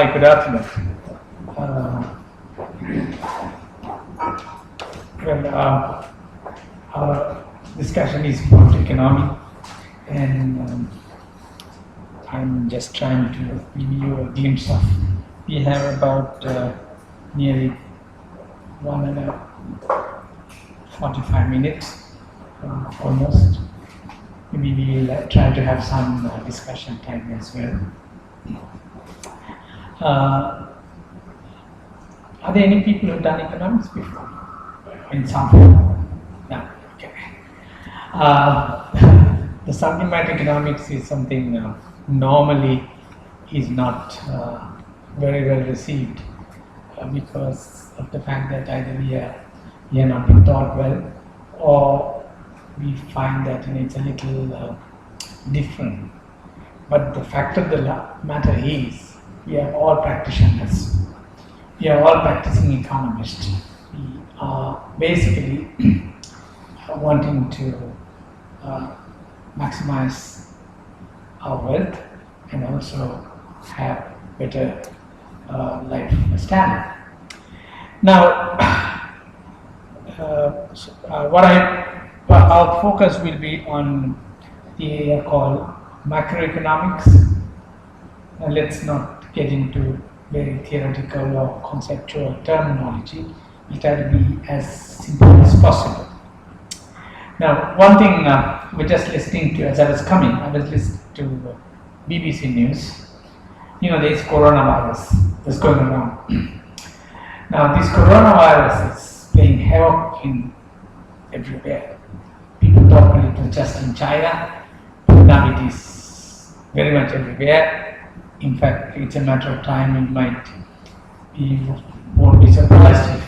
Hi, good afternoon. Our discussion is Macroeconomic, and I'm just trying to give you a glimpse of. We have about nearly 45 minutes, almost. Maybe we'll try to have some discussion time as well. Are there any people who've done economics before? In some form? No. Okay. The subject matter economics is something normally is not very well received because of the fact that either we are not been taught well, or we find that it's a little different. But the fact of the matter is, we are all practitioners. We are all practicing economists. We are basically wanting to maximize our wealth and also have better life standard. Now, our focus will be on the area called macroeconomics. Now, let's not get into very theoretical or conceptual terminology. We'll try to be as simple as possible. Now, one thing we're just listening to, as I was coming, I was listening to BBC News. There's coronavirus that's going around. Now, this coronavirus is playing havoc in everywhere. People thought it was just in China, but now it is very much everywhere. In fact, it's a matter of time. Won't be surprised if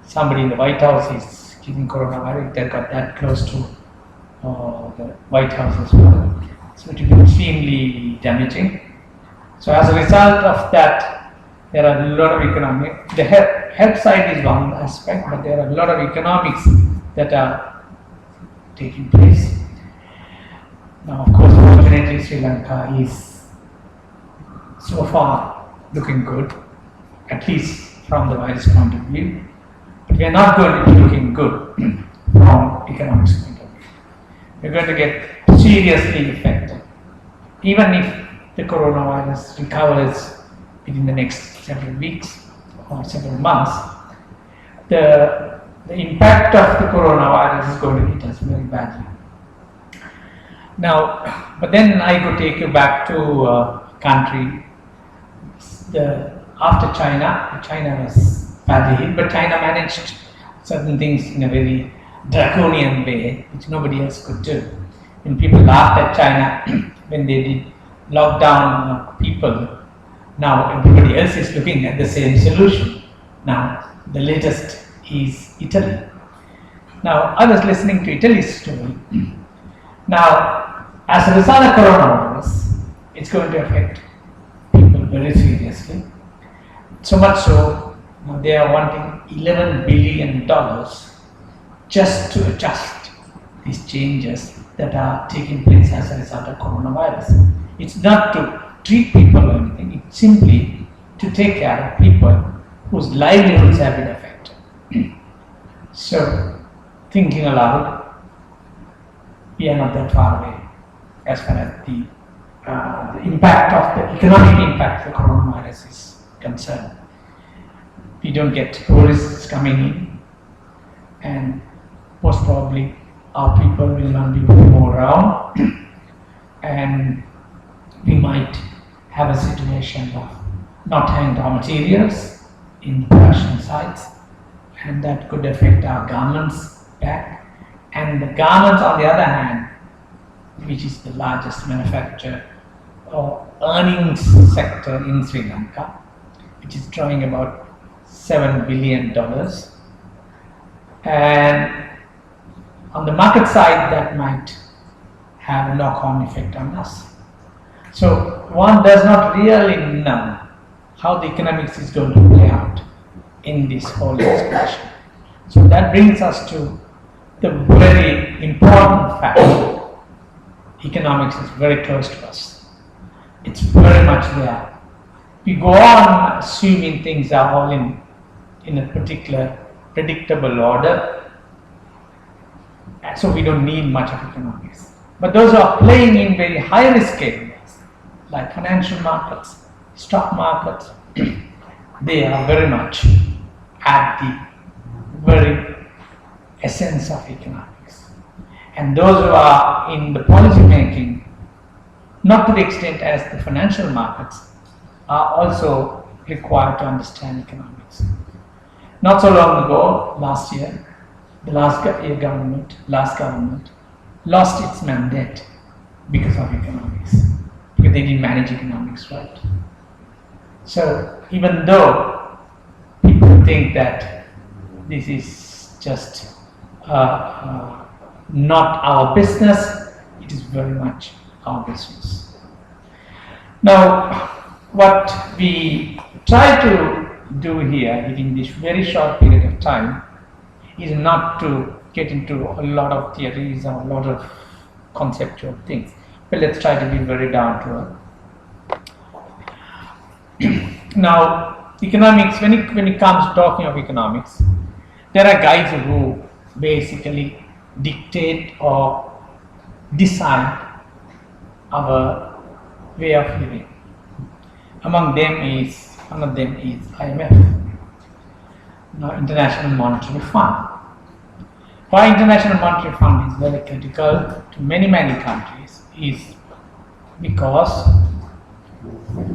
somebody in the White House is getting coronavirus. They got that close to the White House as well. So it will be extremely damaging. So as a result of that, there are a lot of economic. The health side is one aspect, but there are a lot of economics that are taking place. Now, of course, fortunately, Sri Lanka is so far looking good, at least from the virus point of view. But we are not going to be looking good from economics point of view. We're going to get seriously affected. Even if the coronavirus recovers within the next several weeks or several months, the impact of the coronavirus is going to hit us very badly. Now, but then I could take you back to a country. After China was badly hit, but China managed certain things in a very draconian way, which nobody else could do. When people laughed at China when they did lockdown people, now everybody else is looking at the same solution. Now, the latest is Italy. Now, I was listening to Italy's story. Now, as a result of coronavirus, it's going to affect people very seriously. So much so, they are wanting $11 billion just to adjust these changes that are taking place as a result of coronavirus. It's not to treat people or anything, it's simply to take care of people whose livelihoods have been affected. So, thinking aloud, we are not that far away as far as the impact of the economic impact of the coronavirus is concerned. We don't get tourists coming in, and most probably our people will not be moving more around, and we might have a situation of not having raw materials in the production sites, and that could affect our garments back. And the garments, on the other hand, which is the largest manufacturer or earnings sector in Sri Lanka, which is drawing about $7 billion. And on the market side, that might have a knock-on effect on us. So one does not really know how the economics is going to play out in this whole discussion. So that brings us to the very important fact. Economics is very close to us. It's very much there. we go on assuming things are all in a particular predictable order, and so we don't need much of economics. But those who are playing in very high risk areas like financial markets, stock markets, they are very much at the very essence of economics. And those who are in the policy making, not to the extent as the financial markets, are also required to understand economics. Not so long ago, last year, the last government lost its mandate because of economics, because they didn't manage economics right. So even though people think that this is just not our business, it is very much our business. Now, what we try to do here within this very short period of time is not to get into a lot of theories and a lot of conceptual things, but let's try to be very down to earth. Now, economics, when it comes to talking of economics, there are guys who basically dictate or decide our way of living. One of them is IMF, now International Monetary Fund. Why International Monetary Fund is very critical to many countries is because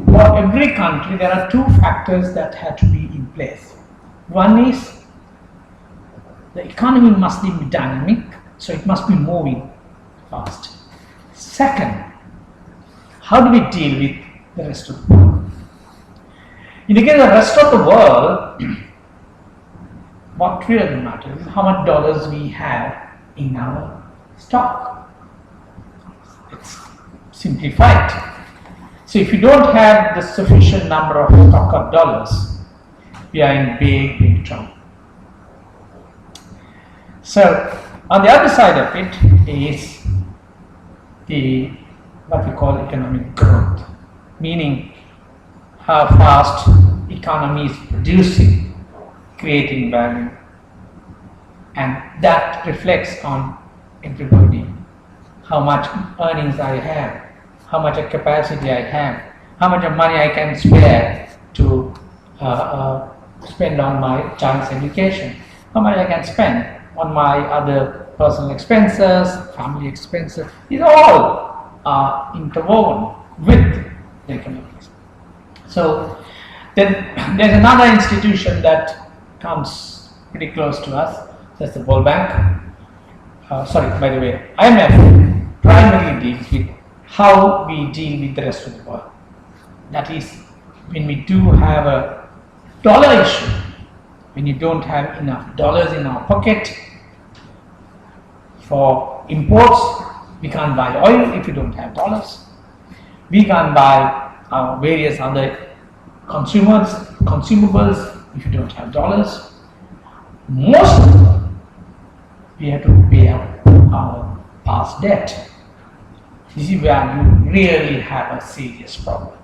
for every country there are two factors that have to be in place. One is the economy must be dynamic, so it must be moving fast. Second, how do we deal with the rest of the world? In the case of the rest of the world, what really matters is how much dollars we have in our stock. It's simplified. So if you don't have the sufficient number of stock of dollars, we are in big trouble. So on the other side of it is what we call economic growth, meaning how fast economy is producing, creating value, and that reflects on everybody. How much earnings I have, how much of capacity I have, how much of money I can spare to spend on my child's education, how much I can spend on my other personal expenses, family expenses. These all are interwoven with the economics. So then there's another institution that comes pretty close to us, that's the World Bank. By the way, IMF primarily deals with how we deal with the rest of the world. That is, when we do have a dollar issue, when you don't have enough dollars in our pocket for imports, we can't buy oil if you don't have dollars. We can't buy various other consumables if you don't have dollars. Most of the time, we have to pay our past debt. This is where you really have a serious problem.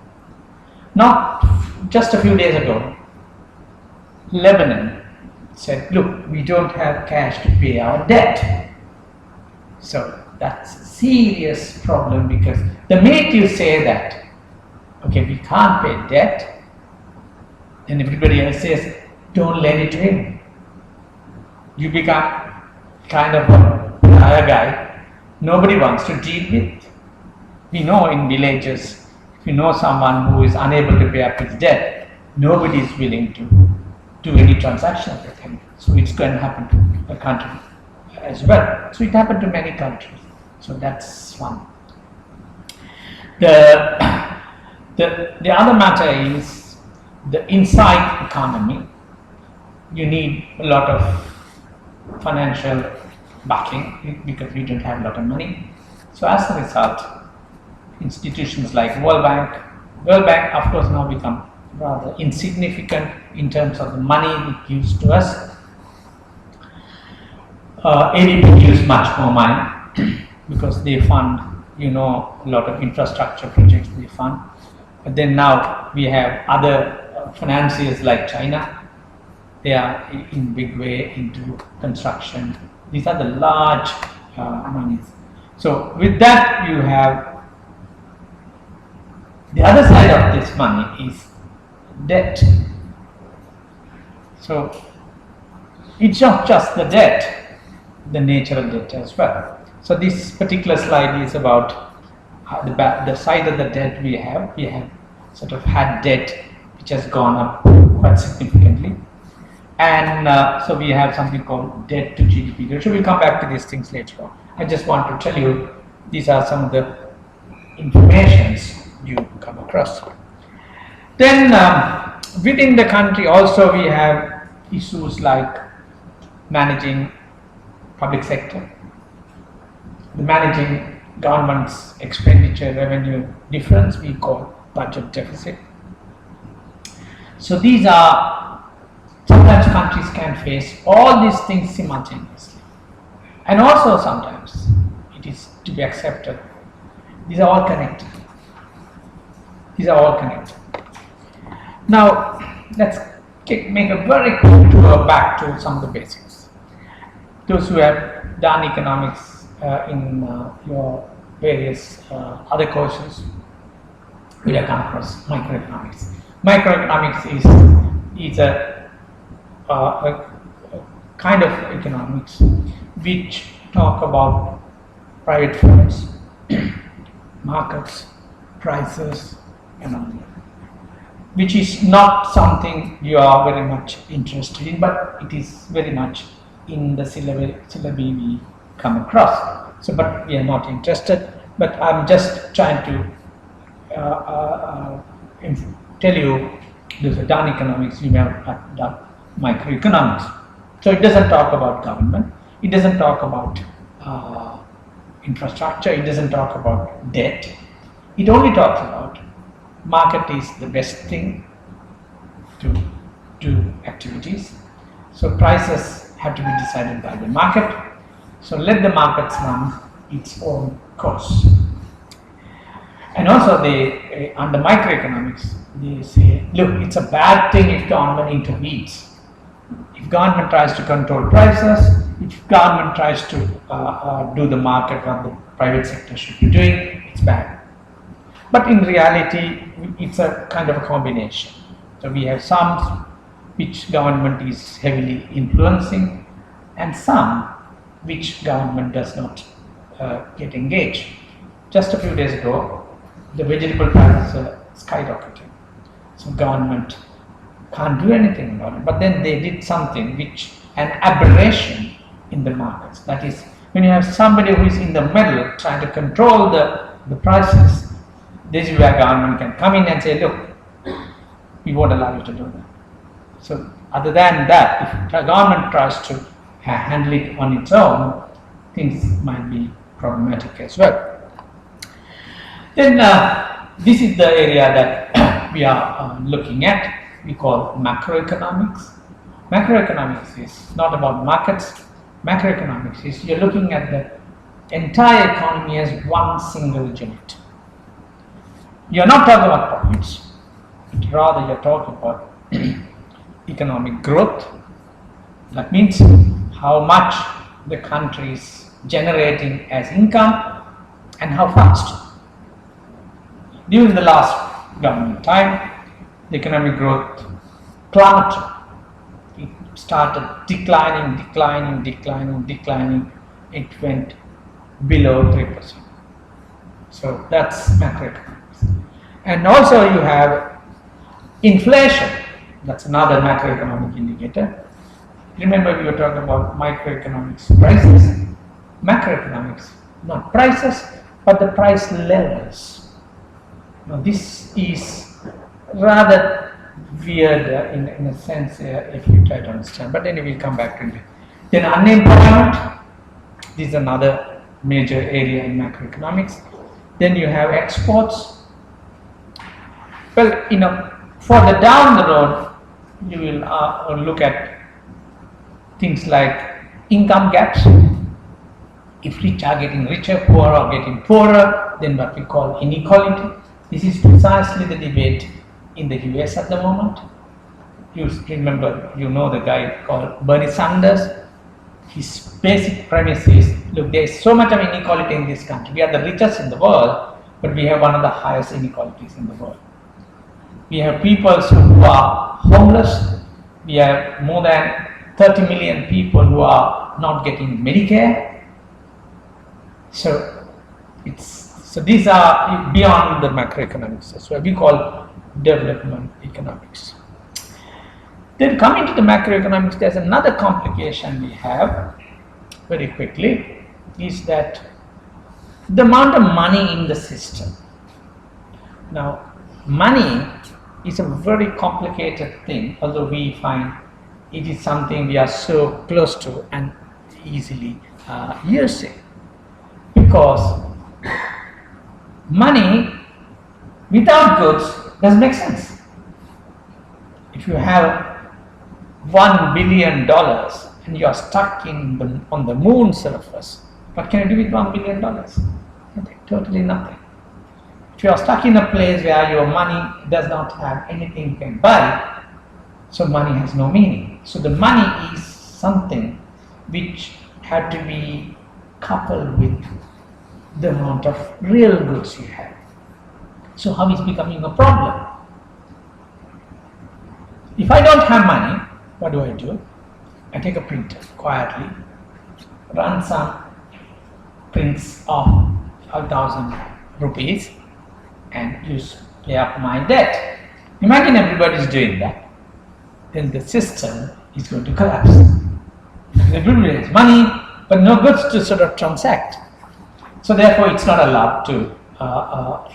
Not just a few days ago, Lebanon said, look, we don't have cash to pay our debt. So that's a serious problem, because the minute you say that, okay, we can't pay debt, then everybody else says, don't lend it to him. You become kind of a pariah guy nobody wants to deal with. We know in villages, if you know someone who is unable to pay up his debt, nobody is willing to do any transaction with him. So it's going to happen to a country as well. So it happened to many countries. So that's one. The other matter is the inside economy. You need a lot of financial backing because we don't have a lot of money. So as a result, institutions like World Bank of course now become rather insignificant in terms of the money it gives to us. ADB gives much more money because they fund, a lot of infrastructure projects they fund. But then now we have other financiers like China. They are in big way into construction. These are the large monies. So with that you have the other side of this money is debt. So it's not just the debt, the nature of debt as well. So this particular slide is about the side of the debt we have. We have sort of had debt which has gone up quite significantly. And so we have something called debt to GDP ratio. We'll come back to these things later on. I just want to tell you these are some of the informations you come across. Then within the country also we have issues like managing public sector, managing government's expenditure revenue difference, we call budget deficit. So these are, sometimes countries can face all these things simultaneously, and also sometimes it is to be accepted. These are all connected. These are all connected. Now let's make a very quick tour back to some of the basics. Those who have done economics in your various other courses will have come across microeconomics. Microeconomics is a kind of economics which talk about private firms, markets, prices, and all that, which is not something you are very much interested in, but it is very much in the syllabi we come across. So, but we are not interested. But I'm just trying to tell you, there's a done economics, you may have done microeconomics. So it doesn't talk about government, it doesn't talk about infrastructure, it doesn't talk about debt. It only talks about market is the best thing to do activities. So prices have to be decided by the market. So let the markets run its own course. And also they, under microeconomics, they say, look, it's a bad thing if government intervenes. If government tries to control prices, if government tries to do the market what the private sector should be doing, it's bad. But in reality, it's a kind of a combination. So we have some which government is heavily influencing, and some which government does not get engaged. Just a few days ago, the vegetable prices are skyrocketing. So government can't do anything about it. But then they did something which an aberration in the markets. That is, when you have somebody who is in the middle trying to control the prices, this is where government can come in and say, look, we won't allow you to do that. So other than that, if the government tries to handle it on its own, things might be problematic as well. Then this is the area that we are looking at. We call macroeconomics. Macroeconomics is not about markets. Macroeconomics is you're looking at the entire economy as one single unit. You're not talking about profits, but rather you're talking about economic growth. That means how much the country is generating as income and how fast. During the last government time, the economic growth plummeted. It started declining. It went below 3%. So that's macroeconomics. And also you have inflation. That's another macroeconomic indicator. Remember we were talking about microeconomics prices. Macroeconomics, not prices, but the price levels. Now this is rather weird in a sense if you try to understand, but anyway we'll come back to it. Then unemployment, this is another major area in macroeconomics. Then you have exports. Well, further down the road, you will look at things like income gaps. If rich are getting richer, poor are getting poorer, then what we call inequality. This is precisely the debate in the US at the moment. You remember, you know the guy called Bernie Sanders. His basic premise is, look, there is so much of inequality in this country. We are the richest in the world, but we have one of the highest inequalities in the world. We have people who are homeless. We have more than 30 million people who are not getting Medicare. So these are beyond the macroeconomics. That's what we call development economics. Then coming to the macroeconomics, there's another complication we have very quickly, is that the amount of money in the system. Now, money is a very complicated thing, although we find it is something we are so close to and easily using. Because money without goods doesn't make sense. If you have $1 billion and you are stuck on the moon surface, what can you do with $1 billion? Nothing, totally nothing. If you are stuck in a place where your money does not have anything you can buy, so money has no meaning. So the money is something which had to be coupled with the amount of real goods you have. So how is becoming a problem? If I don't have money, what do? I take a printer quietly, run some prints of 5,000 rupees and pay up my debt. Imagine everybody is doing that. Then the system is going to collapse. Everybody has money, but no goods to sort of transact. So therefore, it's not allowed to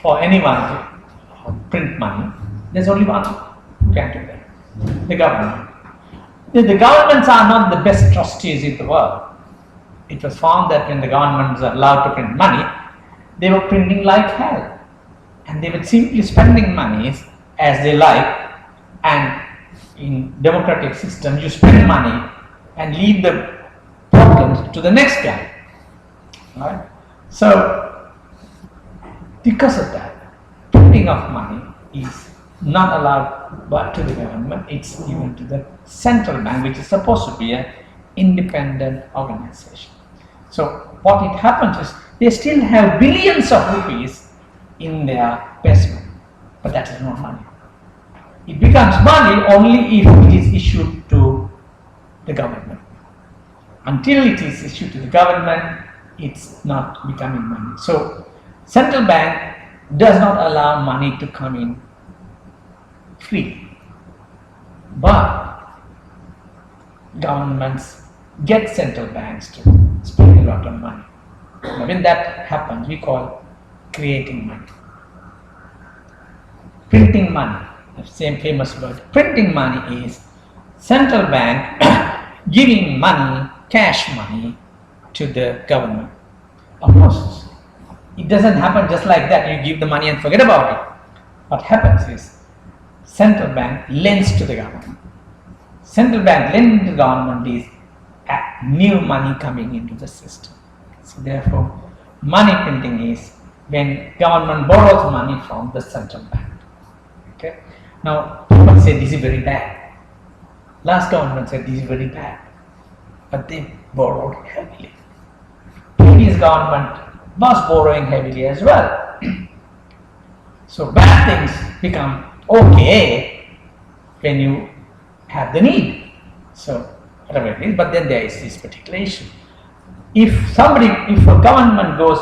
for anyone to print money. There's only one who can do that: the government. The governments are not the best trustees in the world. It was found that when the government was allowed to print money, they were printing like hell, and they were simply spending money as they like. And in democratic system, you spend money and leave the problems to the next guy, right? So because of that, printing of money is not allowed but to the government. It's given to the central bank, which is supposed to be an independent organization. So what it happens is they still have billions of rupees in their basement, but that is not money. It becomes money only if it is issued to the government. Until it is issued to the government, it's not becoming money. So central bank does not allow money to come in free, but governments get central banks to spend a lot of money. Now, when that happens, we call creating money. Printing money, the same famous word. Printing money is central bank giving money, cash money, to the government. Of course, it doesn't happen just like that. You give the money and forget about it. What happens is central bank lends to the government. Central bank lending to the government is new money coming into the system. So therefore, money printing is when government borrows money from the central bank. Okay. Now people say this is very bad. Last government said this is very bad, but they borrowed heavily. Previous government was borrowing heavily as well. So bad things become okay when you have the need. So whatever it is, but then there is this particular issue. If a government goes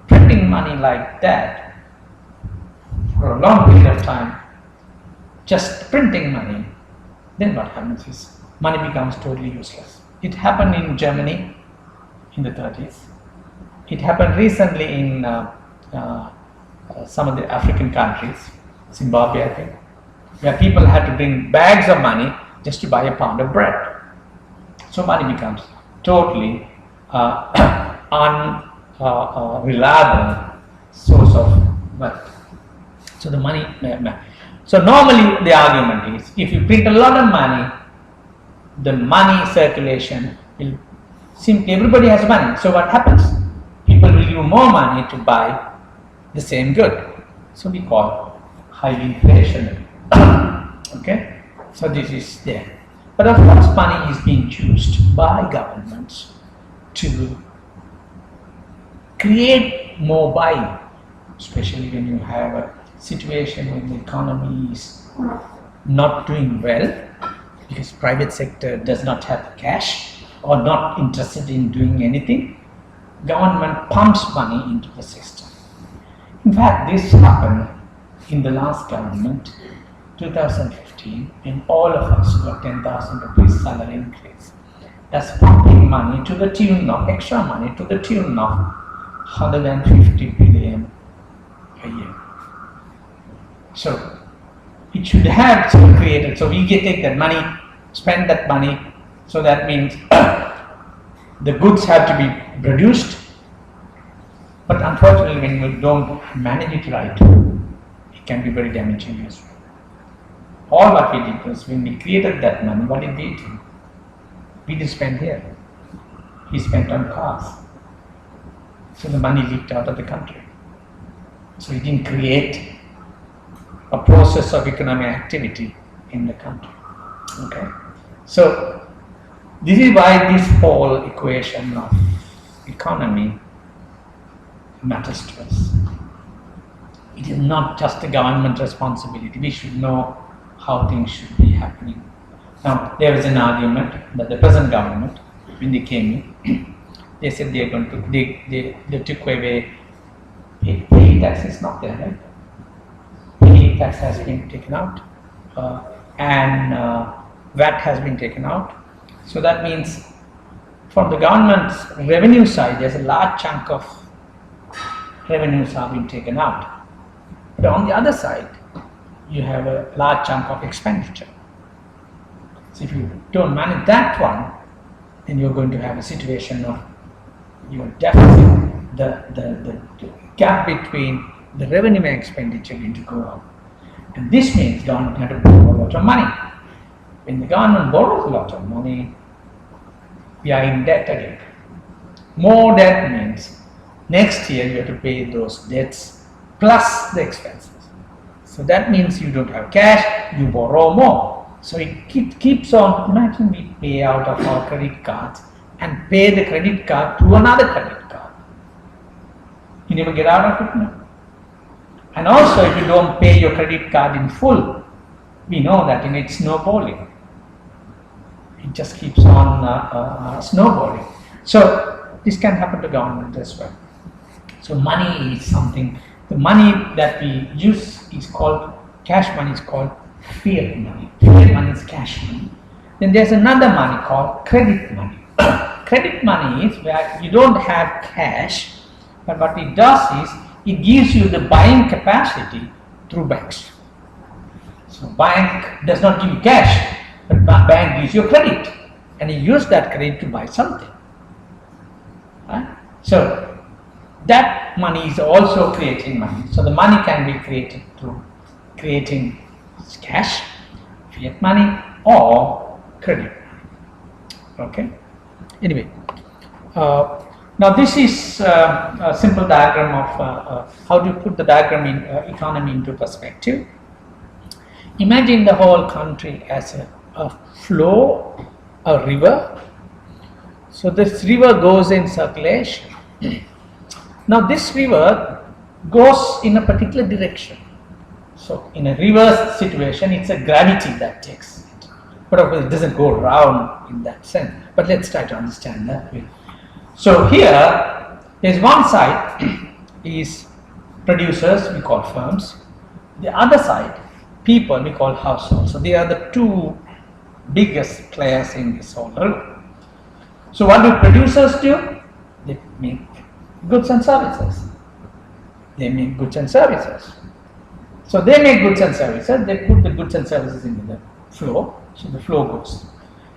printing money like that for a long period of time, just printing money, then what happens is money becomes totally useless. It happened in Germany in the 30s. It happened recently in some of the African countries, Zimbabwe I think, where people had to bring bags of money just to buy a pound of bread. So money becomes totally unreliable source of wealth. So the money. So normally the argument is, if you print a lot of money, the money circulation will simply, everybody has money. So what happens? People will use more money to buy the same good. So we call high inflation. Okay, so this is there. But of course, money is being used by governments to create more buying, especially when you have a situation when the economy is not doing well because private sector does not have cash or not interested in doing anything. Government pumps money into the system. In fact, this happened in the last government, 2015, when all of us got 10,000 rupees salary increase. That's pumping money to the tune of, extra money to the tune of 150 billion a year. So it should have some created. So we can take that money, spend that money. So that means the goods have to be produced. But unfortunately, when you don't manage it right, it can be very damaging as well. All what we did was when we created that money, what did we do? We didn't spend here. We spent on cars. So the money leaked out of the country. So we didn't create a process of economic activity in the country. Okay? So this is why this whole equation of economy matters to us. It is not just a government responsibility. We should know how things should be happening. Now, there was an argument that the present government, when they came in, they said they are going to, they took away pay tax is not there, right? Pay tax has been taken out, and VAT has been taken out. So that means from the government's revenue side, there's a large chunk of revenues have been taken out. But on the other side, you have a large chunk of expenditure. So if you don't manage that one, then you're going to have a situation of your deficit, the gap between the revenue and expenditure going to go up. And this means government has to borrow a lot of money. When the government borrows a lot of money, we are in debt again. More debt means next year you have to pay those debts plus the expenses. So that means you don't have cash, you borrow more. So it keeps on. Imagine we pay out of our credit cards and pay the credit card to another credit card. You never get out of it now. And also if you don't pay your credit card in full, we know that it's snowballing. It just keeps on snowballing. So this can happen to government as well. So money is something, the money that we use is called, cash money is called fiat money. Fiat money is cash money. Then there's another money called credit money. Credit money is where you don't have cash, but what it does is it gives you the buying capacity through banks. So bank does not give you cash, but bank gives you credit, and you use that credit to buy something. Right? So that money is also creating money. So the money can be created through creating cash, fiat money, or credit money. Okay. Anyway, now this is a simple diagram of how to put the diagram in economy into perspective. Imagine the whole country as a flow, a river. So this river goes in circulation. Now this river goes in a particular direction. So in a reverse situation, it's a gravity that takes it. But of course it doesn't go around in that sense. But let's try to understand that way. So here, there's one side is producers, we call firms. The other side, people, we call households. So they are the two biggest players in this whole river. So what do producers do? They make goods and services. They make goods and services. So they make goods and services, they put the goods and services into the flow, so the flow goes.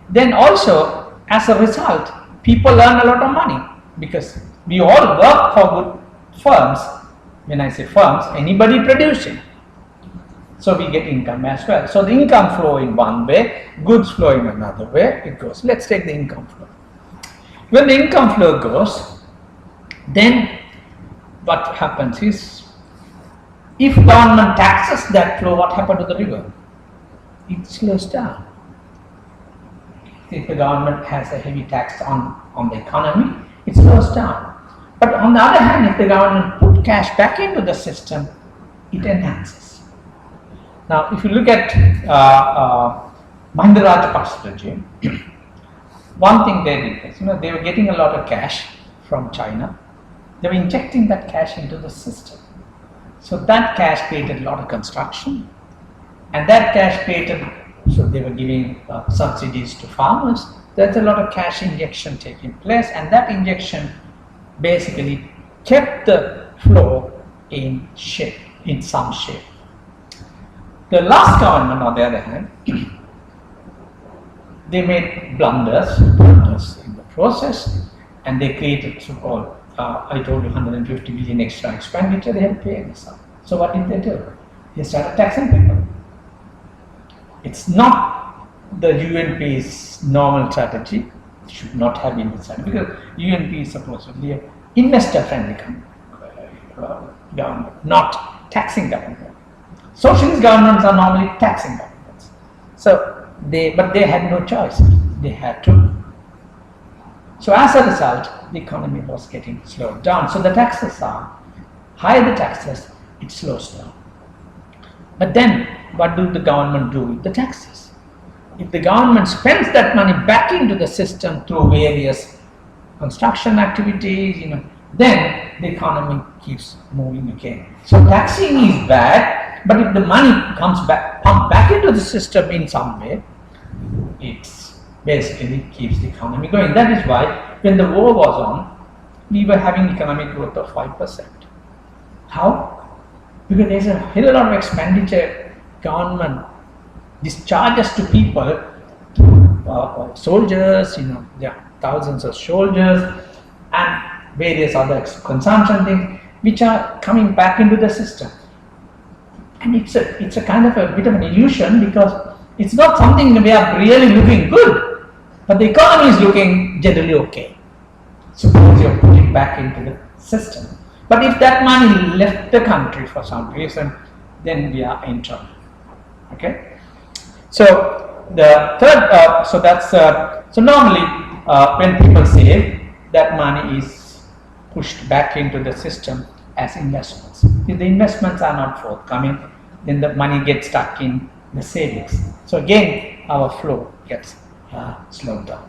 Then also, as a result, people earn a lot of money because we all work for good firms. When I say firms, anybody producing. So we get income as well. So the income flow in one way, goods flow in another way, it goes. Let's take the income flow. When the income flow goes, then what happens is If government taxes that flow, what happened to the river? It slows down. If the government has a heavy tax on the economy, it slows down. But on the other hand, if the government put cash back into the system, it enhances. Now, if you look at Mahinda Rajapaksa's regime, one thing they did is, they were getting a lot of cash from China. They were injecting that cash into the system. So that cash created a lot of construction, and that cash created, so they were giving subsidies to farmers. There's a lot of cash injection taking place, and that injection basically kept the flow in shape, in some shape. The last government, on the other hand, they made blunders in the process, and they created so-called, I told you, 150 billion extra expenditure. They had paid this up. So what did they do? They started taxing people. It's not the UNP's normal strategy. It should not have been the strategy, because UNP is supposed to be an investor-friendly government, not taxing government. Socialist governments are normally taxing governments. But they had no choice. They had to. So as a result, the economy was getting slowed down. So the taxes are higher. The taxes, it slows down. But then, what do the government do with the taxes? If the government spends that money back into the system through various construction activities, then the economy keeps moving again. So taxing is bad, but if the money comes back, pumped back into the system in some way, it basically keeps the economy going. That is why when the war was on, we were having economic growth of 5%. How? Because there's a hell of a lot of expenditure. Government discharges to people, soldiers, there are thousands of soldiers, and various other consumption things which are coming back into the system. And it's a kind of a bit of an illusion, because it's not something we are really looking good, but the economy is looking generally okay. Suppose you're putting back into the system. But if that money left the country for some reason, then we are in trouble. Okay. So the third, so normally when people say that money is pushed back into the system as investments, if the investments are not forthcoming, then the money gets stuck in the savings. So again, our flow gets slowed down.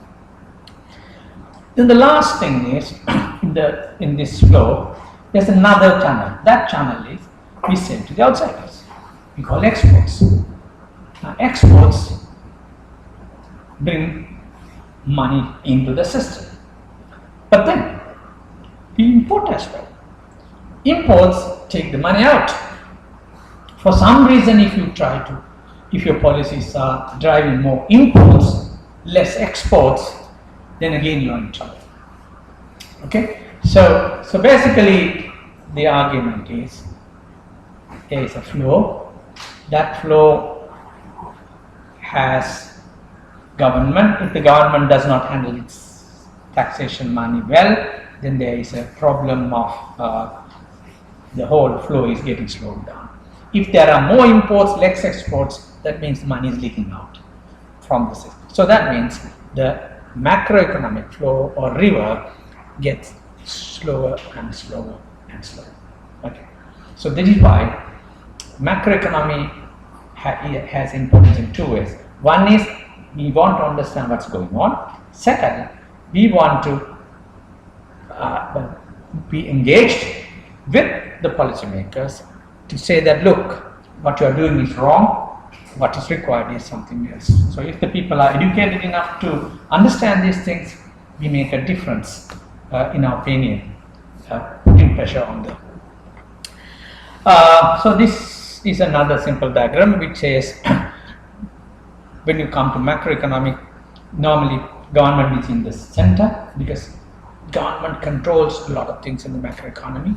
Then the last thing is, in this flow, there's another channel. That channel is we sell to the outsiders. We call exports. Now, exports bring money into the system. But then we import as well. Imports take the money out. For some reason, if your policies are driving more imports, less exports, then again you are in trouble. Okay? So basically the argument is, there is a flow. That flow has government. If the government does not handle its taxation money well, then there is a problem of the whole flow is getting slowed down. If there are more imports, less exports, that means money is leaking out from the system. So that means the macroeconomic flow or river gets slower and slower and slower. Okay. So this is why macroeconomy has importance in two ways. One is we want to understand what's going on. Second, we want to be engaged with the policymakers to say that, look, what you are doing is wrong. What is required is something else. So if the people are educated enough to understand these things, we make a difference, in our opinion, putting pressure on them. So this is another simple diagram which says when you come to macroeconomic, normally government is in the center, because government controls a lot of things in the macroeconomy.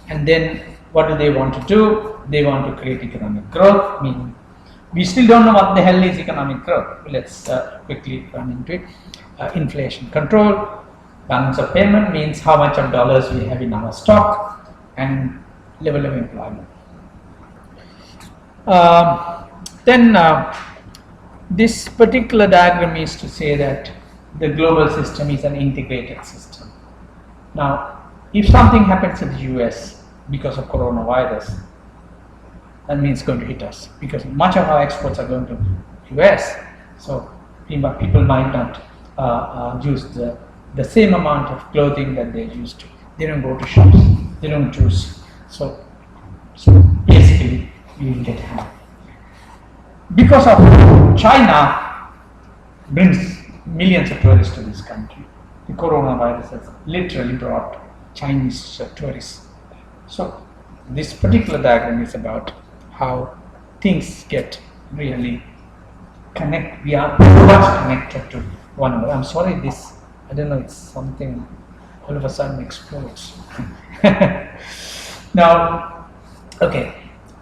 And then what do they want to do? They want to create economic growth, meaning we still don't know what the hell is economic growth. Let's quickly run into it. Inflation control, balance of payment means how much of dollars we have in our stock, and level of employment. Then this particular diagram is to say that the global system is an integrated system. Now, if something happens in the US because of coronavirus, that means it's going to hit us because much of our exports are going to US. So people might not use the same amount of clothing that they used to. They don't go to shops. They don't choose. So basically, we will get harmed. Because of China brings millions of tourists to this country. The coronavirus has literally brought Chinese tourists. So this particular diagram is about how things get really connect. We are much connected to one another. I'm sorry, I don't know, it's something all of a sudden explodes. Now, okay.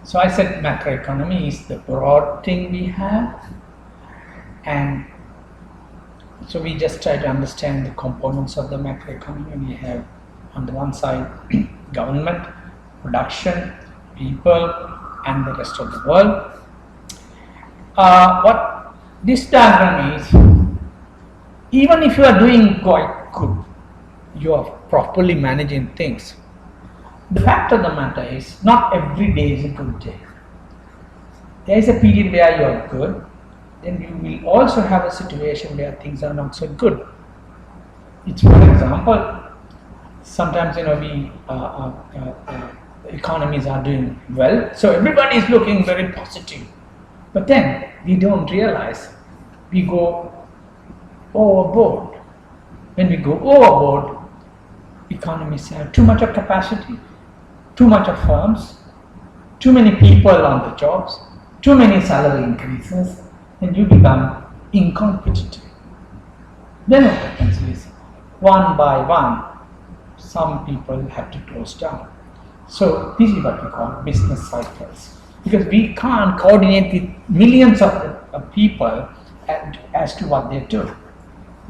So I said macroeconomy is the broad thing we have, and so we just try to understand the components of the macroeconomy. We have on the one side government, production, people, and the rest of the world. What this diagram is, even if you are doing quite good, you are properly managing things. The fact of the matter is, not every day is a good day. There is a period where you are good, then you will also have a situation where things are not so good. It's, for example, sometimes we economies are doing well, so everybody is looking very positive. But then we don't realize we go overboard. When we go overboard, economies have too much of capacity, too much of firms, too many people on the jobs, too many salary increases, and you become incompetitive. Then what happens is, one by one, some people have to close down. So this is what we call business cycles, because we can't coordinate with millions of people as to what they do.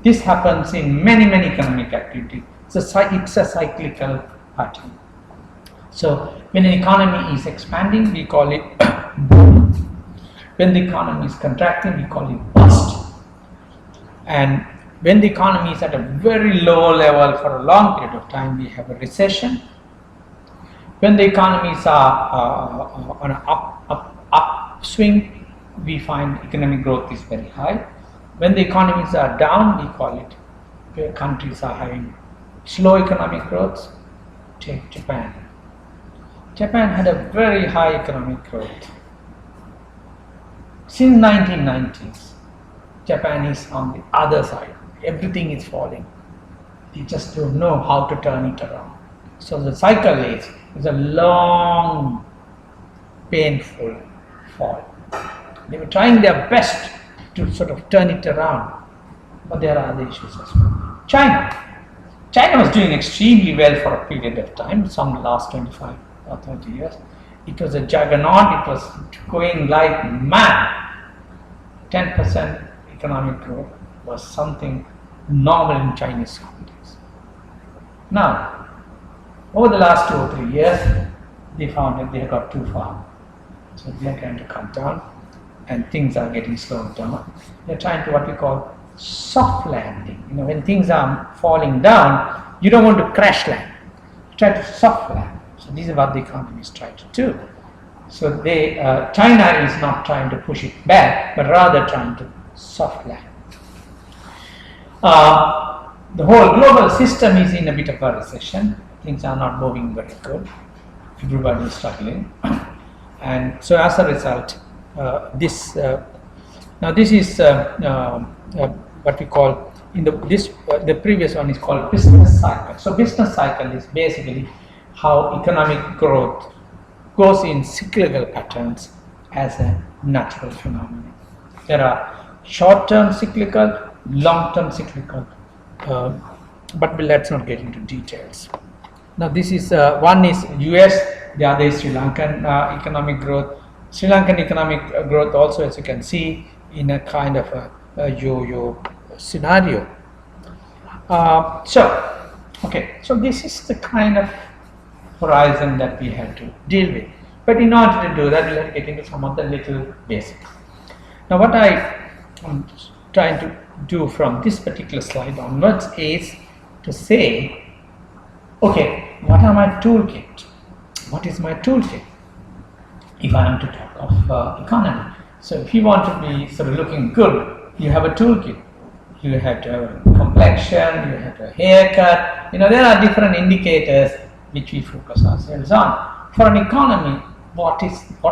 This happens in many economic activities. It's a cyclical pattern. So when an economy is expanding, we call it boom. When the economy is contracting, we call it bust. And when the economy is at a very low level for a long period of time, we have a recession. When the economies are on an upswing, we find economic growth is very high. When the economies are down, we call it, where countries are having slow economic growth. Take Japan. Japan had a very high economic growth. Since 1990s, Japan is on the other side. Everything is falling. They just don't know how to turn it around. So the cycle is a long, painful fall. They were trying their best to sort of turn it around, but there are other issues as well. China was doing extremely well for a period of time, some last 25 or 30 years. It was a juggernaut, it was going like mad. 10% economic growth was something normal in Chinese context. Now, over the last 2 or 3 years, they found that they got too far. So they are trying to cut down, and things are getting slowed down. They are trying to what we call soft landing. When things are falling down, you don't want to crash land. You try to soft land. So this is what the economists try to do. So China is not trying to push it back, but rather trying to soft land. The whole global system is in a bit of a recession. Things are not moving very good. Everybody is struggling, and so as a result, this is what we call the previous one is called business cycle. So business cycle is basically how economic growth goes in cyclical patterns as a natural phenomenon. There are short-term cyclical, long-term cyclical, but let's not get into details. Now this is one is US, the other is Sri Lankan economic growth. Sri Lankan economic growth also, as you can see, in a kind of a yo-yo scenario. So this is the kind of horizon that we had to deal with. But in order to do that, we'll have to get into some of the little basics. Now, what I am trying to do from this particular slide onwards is to say, okay, what are my toolkit? What is my toolkit if I am to talk of economy? So if you want to be sort of looking good, you have a toolkit. You have to have a complexion, you have to have a haircut. There are different indicators which we focus ourselves on. For an economy, what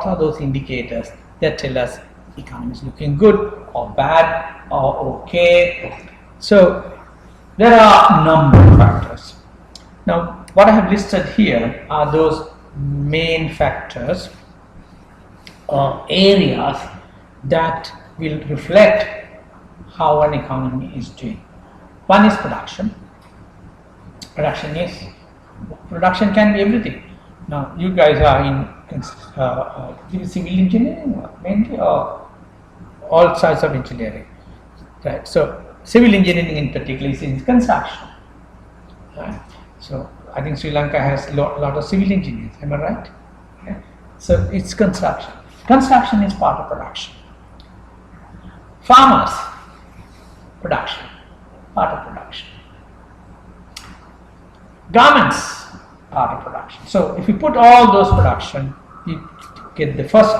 are those indicators that tell us economy is looking good or bad or okay? So there are a number of factors. Now, what I have listed here are those main factors or areas that will reflect how an economy is doing. One is production. Production can be everything. Now, you guys are in civil engineering mainly, or all sorts of engineering, right? So, civil engineering in particular is in construction, right? So, I think Sri Lanka has a lot of civil engineers. Am I right? Yeah. So, it's construction. Construction is part of production. Farmers, production, part of production. Garments, part of production. So if you put all those production, you get the first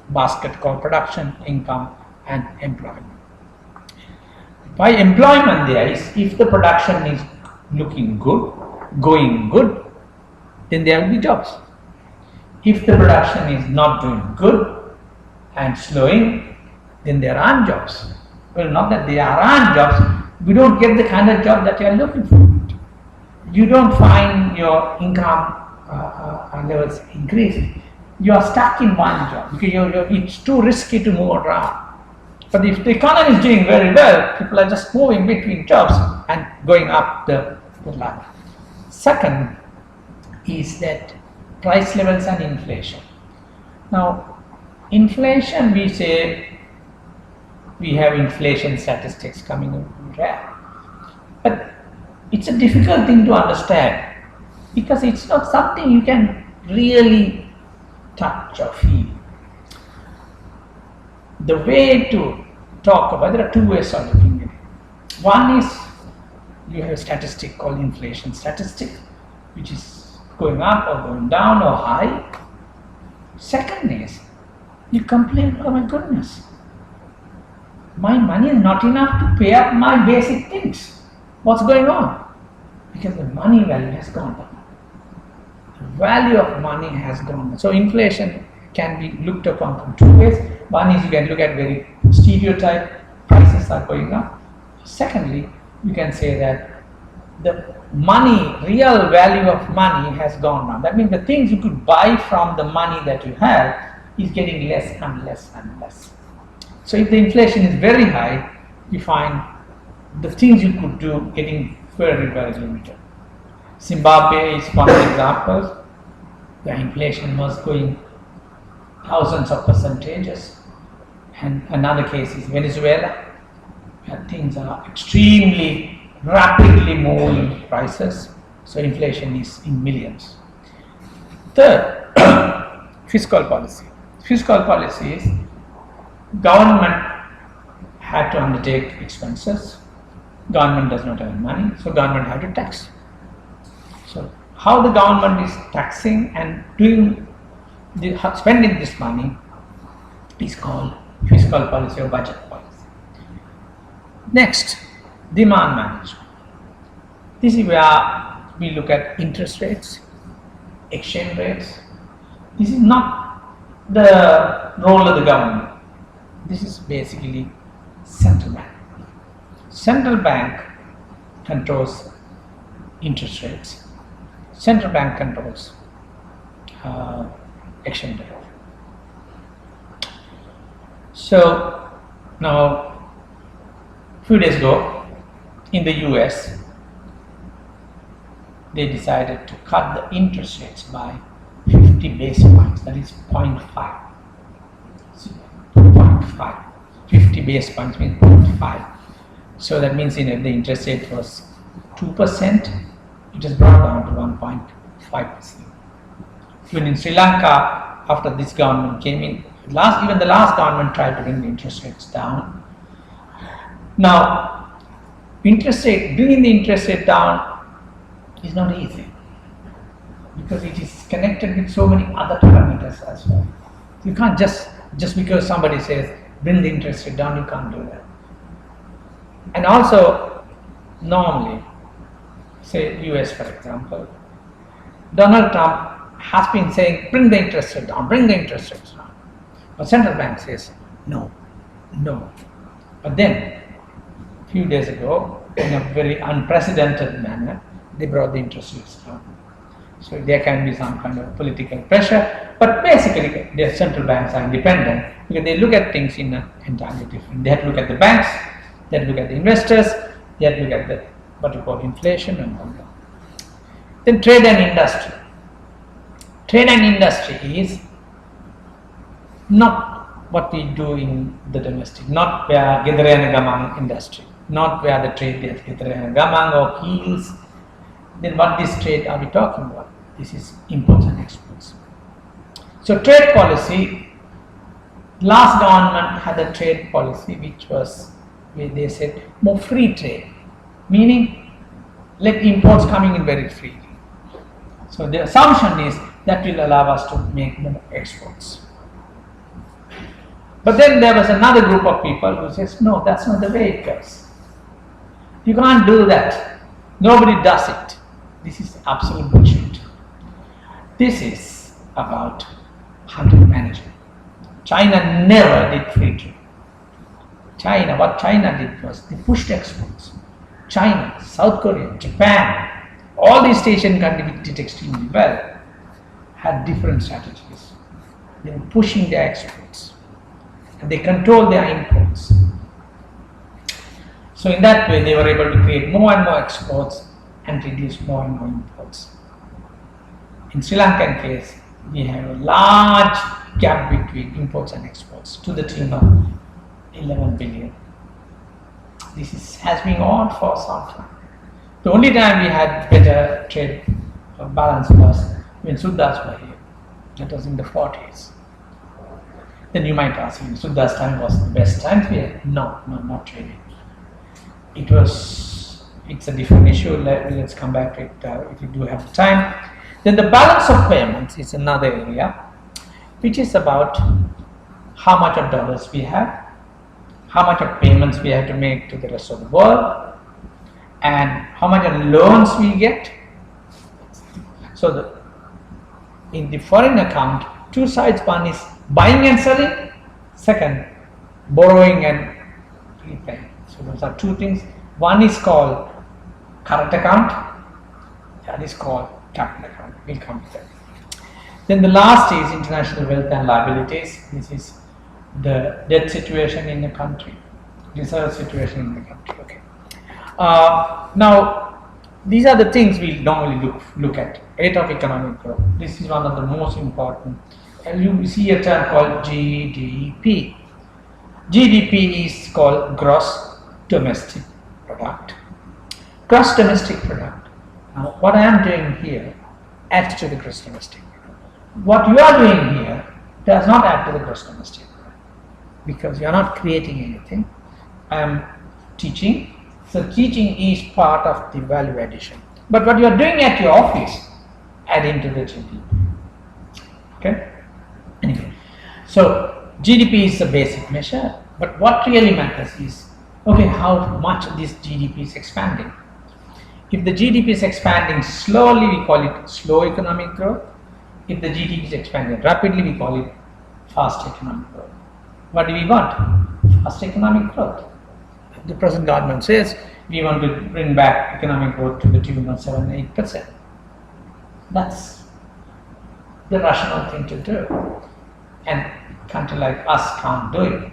basket called production, income, and employment. By employment there is, if the production is looking good, going good, then there will be jobs. If the production is not doing good and slowing, then there aren't jobs. Well, not that there aren't jobs, we don't get the kind of job that you are looking for. You don't find your income levels increasing. You are stuck in one job because it's too risky to move around. But if the economy is doing very well, people are just moving between jobs and going up the ladder. Second is that price levels and inflation. Now, inflation, we say we have inflation statistics coming in rare, but it's a difficult thing to understand because it's not something you can really touch or feel. The way to talk about, there are two ways of looking at it. One is you have a statistic called inflation statistic, which is going up or going down or high. Second is you complain, oh my goodness, my money is not enough to pay up my basic things. What's going on? Because the money value has gone down. The value of money has gone down. So inflation can be looked upon from two ways. One is you can look at very stereotype, prices are going up. Secondly, you can say that the money, real value of money has gone down. That means the things you could buy from the money that you have is getting less and less and less. So if the inflation is very high, you find the things you could do getting very, very limited. Zimbabwe is one example. The inflation was going thousands of percentages. And another case is Venezuela, where things are extremely rapidly moving prices. So inflation is in millions. Third, fiscal policy. Fiscal policy is government had to undertake expenses. Government does not have money, so government had to tax. So how the government is taxing and spending this money is called fiscal policy or budget policy. Next, demand management. This is where we look at interest rates, exchange rates. This is not the role of the government. This is basically central bank. Central bank controls interest rates. Central bank controls exchange rate. So now, a few days ago, in the US, they decided to cut the interest rates by 50 basis points, that is 0.5. 0.5. 50 basis points means 0.5. So that means if the interest rate was 2%, it is brought down to 1.5%. Even in Sri Lanka, after this government came in, even the last government tried to bring the interest rates down. Now, bringing the interest rate down is not easy because it is connected with so many other parameters as well. You can't just because somebody says bring the interest rate down, you can't do that. And also, normally, say US for example, Donald Trump has been saying bring the interest rate down, bring the interest rates down. But central bank says no. But then, a few days ago, in a very unprecedented manner, they brought the interest rates down. So there can be some kind of political pressure, but basically the central banks are independent because they look at things in an entirely different. They have to look at the banks, they have to look at the investors, they have to look at the what you call inflation and all that. Then trade and industry. Trade and industry is not what we do in the domestic, not where Gedre and Gamang industry, not where the trade is Gedre and Gamang or Keels. Then what this trade are we talking about? This is imports and exports. So trade policy, last government had a trade policy which was where they said more free trade, meaning let imports coming in very freely. So the assumption is that will allow us to make more exports. But then there was another group of people who says, no, that's not the way it goes. You can't do that. Nobody does it. This is absolute bullshit. This is about hunting management. China never did free trade. What China did was they pushed exports. China, South Korea, Japan, all these Asian countries did extremely well, had different strategies. They were pushing their exports and they controlled their imports. So in that way they were able to create more and more exports and reduce more and more imports. In Sri Lankan case, we have a large gap between imports and exports to the tune of 11 billion. This has been on for some time. The only time we had better trade balance was when Suddhas were here. That was in the 40s. Then you might ask me, Suddhas time was the best time here? No, not really. It's a different issue. Let's come back to it if you do have time. Then the balance of payments is another area, which is about how much of dollars we have, how much of payments we have to make to the rest of the world, and how much of loans we get. So in the foreign account, two sides. One is buying and selling, second borrowing and repaying. So those are two things. One is called current account, the other is called capital account. We'll come to that. Then the last is international wealth and liabilities. This is the debt situation in the country, reserve situation in the country. Okay. Now, these are the things we normally look at. Rate of economic growth. This is one of the most important. And you see a term called GDP. GDP is called gross domestic product. Gross domestic product. Now, what I am doing here adds to the gross domestic product. What you are doing here does not add to the gross domestic product because you are not creating anything. I am teaching. So teaching is part of the value addition. But what you are doing at your office, adding to the GDP. Okay? Anyway, so GDP is the basic measure, but what really matters is, okay, how much this GDP is expanding. If the GDP is expanding slowly, we call it slow economic growth. If the GDP is expanding rapidly, we call it fast economic growth. What do we want? Fast economic growth. The present government says we want to bring back economic growth to the tune of 7-8%. That's the rational thing to do. And a country like us can't do it.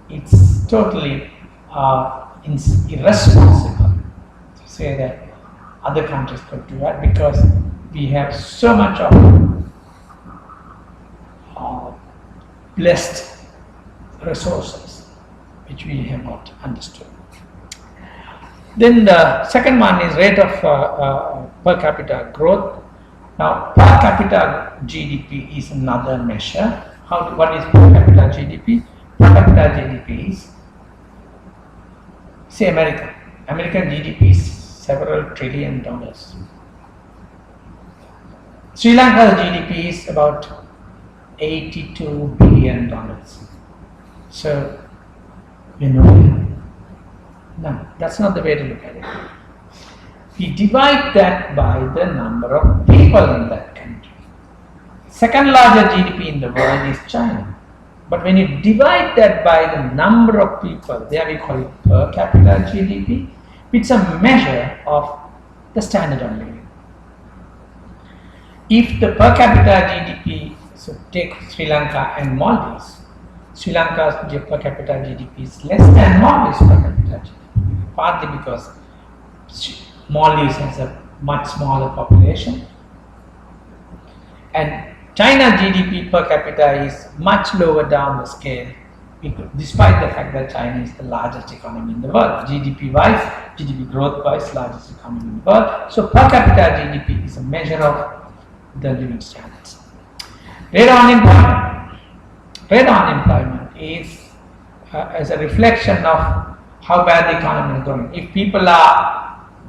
It's totally irresponsible to say that other countries could do that because we have so much of blessed resources which we have not understood. Then the second one is rate of per capita growth. Now, per capita GDP is another measure. What is per capita GDP? Per capita GDP is, say, American GDP is several trillion dollars. Sri Lanka's GDP is about $82 billion. So, no, that's not the way to look at it. We divide that by the number of people in that country. Second largest GDP in the world is China. But when you divide that by the number of people, there we call it per capita GDP, it's a measure of the standard of living. If the per capita GDP, so take Sri Lanka and Maldives, Sri Lanka's per capita GDP is less than Maldives per capita GDP, partly because Maldives has a much smaller population, and China's GDP per capita is much lower down the scale, despite the fact that China is the largest economy in the world, GDP-wise, GDP growth-wise, largest economy in the world. So per capita GDP is a measure of the living standards. Rate of unemployment. Rate of unemployment is as a reflection of how bad the economy is going. If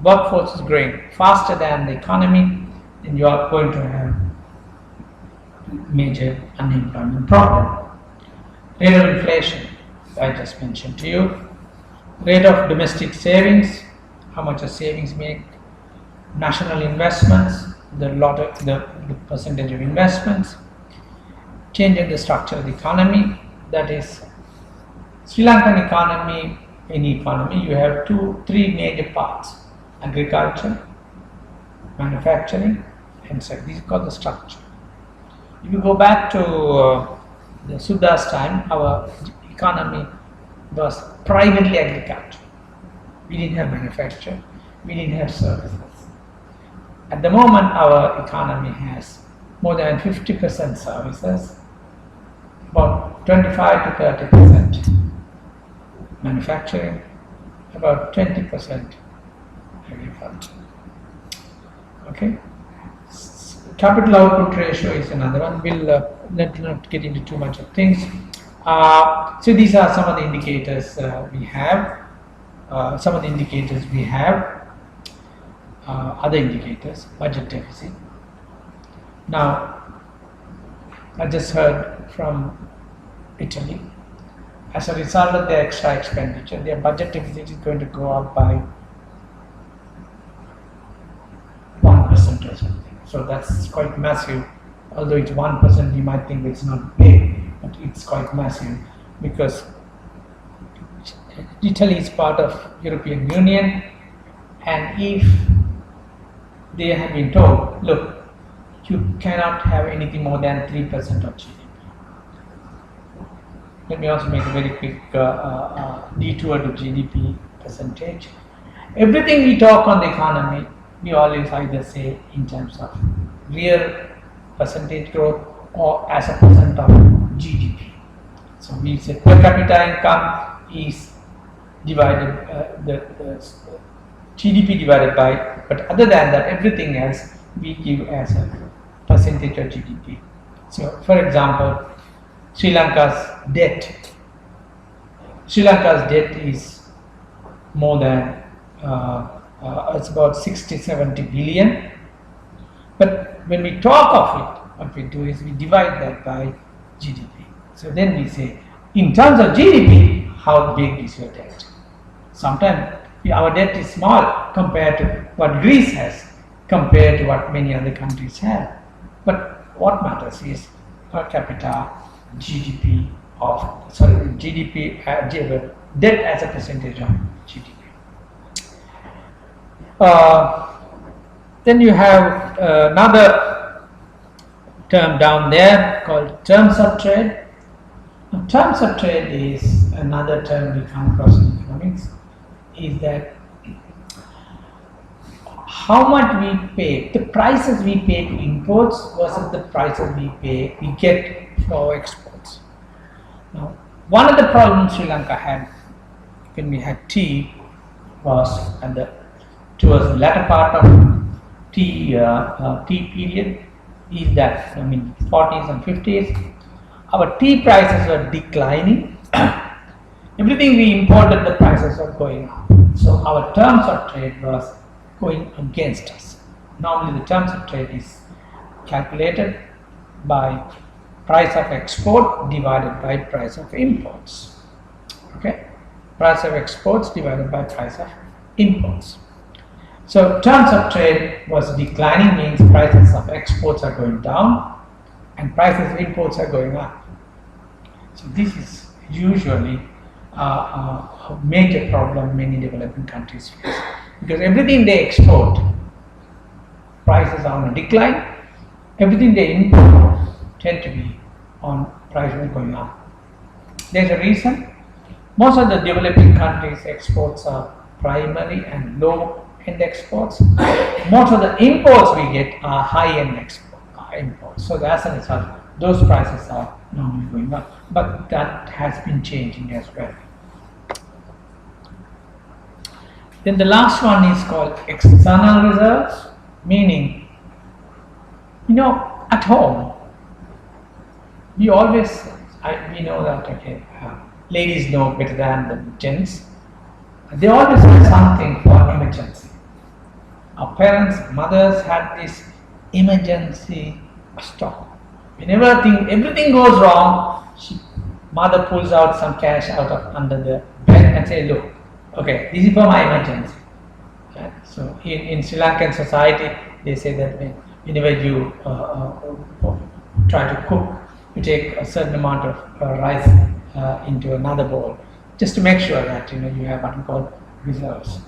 workforce is growing faster than the economy, then you are going to have major unemployment problem. Rate of inflation, I just mentioned to you. Rate of domestic savings, how much a savings make. National investments, the percentage of investments. Change in the structure of the economy, that is Sri Lankan economy. Any economy, you have three major parts: agriculture, manufacturing, and so these are called the structure. If you go back to the Suddha's time, our economy was primarily agriculture. We didn't have manufacture, we didn't have services. At the moment, our economy has more than 50% services, about 25 to 30% manufacturing, about 20% agriculture. Okay. Capital output ratio is another one. We'll not get into too much of things. So these are some of the indicators we have. Other indicators, budget deficit. Now, I just heard from Italy. As a result of their extra expenditure, their budget deficit is going to go up by 1% or something. So that's quite massive. Although it's 1%, you might think it's not big, but it's quite massive because Italy is part of European Union, and if they have been told, look, you cannot have anything more than 3% of GDP. Let me also make a very quick detour to GDP percentage. Everything we talk on the economy, we always either say in terms of real percentage growth or as a percent of GDP. So we say per capita income is divided, the GDP divided by, but other than that, everything else we give as a percentage of GDP. So for example, Sri Lanka's debt is more than it's about 60-70 billion, but when we talk of it, what we do is we divide that by GDP. So then we say, in terms of GDP, how big is your debt? Sometimes our debt is small compared to what Greece has, compared to what many other countries have. But what matters is per capita GDP debt as a percentage of GDP. Then you have another term down there called terms of trade. Now, terms of trade is another term we come across in economics, is that how much we pay, the prices we pay to imports versus the prices we get for exports. Now, one of the problems Sri Lanka had when we had tea was towards the latter part of tea period is that, 40s and 50s, our tea prices were declining. Everything we imported, the prices were going up. So our terms of trade was going against us. Normally the terms of trade is calculated by price of export divided by price of imports. Okay, price of exports divided by price of imports. So terms of trade was declining, means prices of exports are going down and prices of imports are going up. So this is usually a major problem many developing countries face, because everything they export, prices are on a decline. Everything they import tend to be on prices going up. There's a reason. Most of the developing countries' exports are primary and low-end exports. Most of the imports we get are high-end imports. So as a result, those prices are normally going up. But that has been changing as well. Then the last one is called external reserves, meaning, at home, we always, we know that, okay, ladies know better than the gents. They always have something for emergency. Our parents, mothers had this emergency stock. Whenever everything goes wrong, mother pulls out some cash out of under the bed and say, look, okay, this is for my emergency. Okay? So in Sri Lankan society, they say that whenever you try to cook, you take a certain amount of rice into another bowl, just to make sure that you have what we call reserves.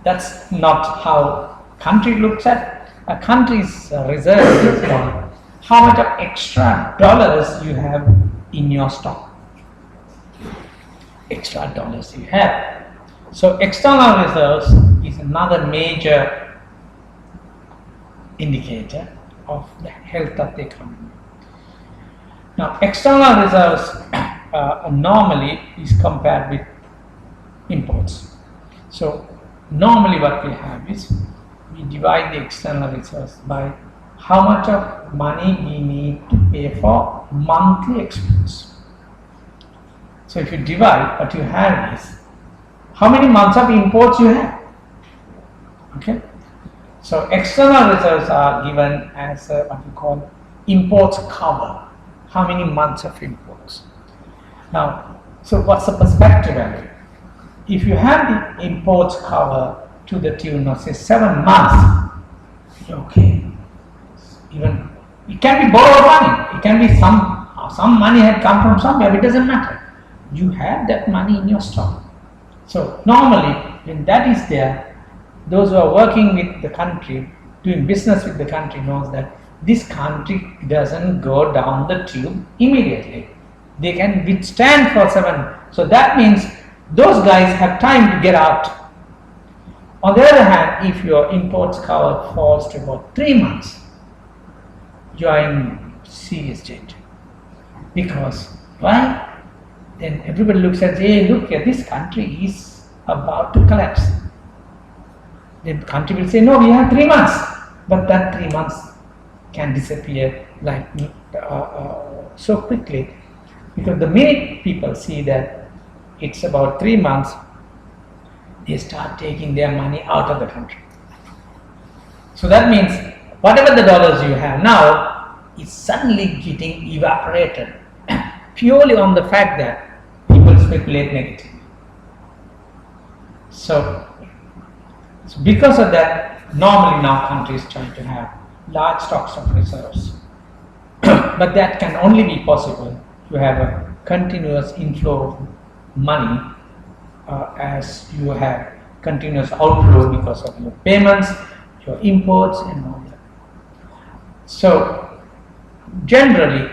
That's not how country looks at. A country's reserve is called how much of extra dollars you have in your stock. Extra dollars you have. So external reserves is another major indicator of the health of the economy. Now, external reserves normally is compared with imports. So normally what we have is we divide the external reserves by how much of money we need to pay for monthly expense. So if you divide, what you have is how many months of imports you have. Okay. So external reserves are given as what we call imports cover. How many months of imports? Now, so what's the perspective value? If you have the imports cover to the tune of say 7 months, okay. Even it can be borrowed money. It can be some money had come from somewhere. It doesn't matter. You have that money in your stock. So normally, when that is there, those who are working with the country, doing business with the country, knows that this country doesn't go down the tube immediately. They can withstand for 7. So that means those guys have time to get out. On the other hand, if your imports cover falls to about 3 months, you are in serious danger. Because why? Then everybody looks and says, hey, look here, this country is about to collapse. The country will say, no, we have 3 months. But that 3 months can disappear like so quickly. Because the minute people see that it's about 3 months, they start taking their money out of the country. So that means whatever the dollars you have now is suddenly getting evaporated purely on the fact that people speculate negatively. So because of that, normally now countries try to have large stocks of reserves. But that can only be possible to have a continuous inflow of money as you have continuous outflow because of your payments, your imports and all that. So generally,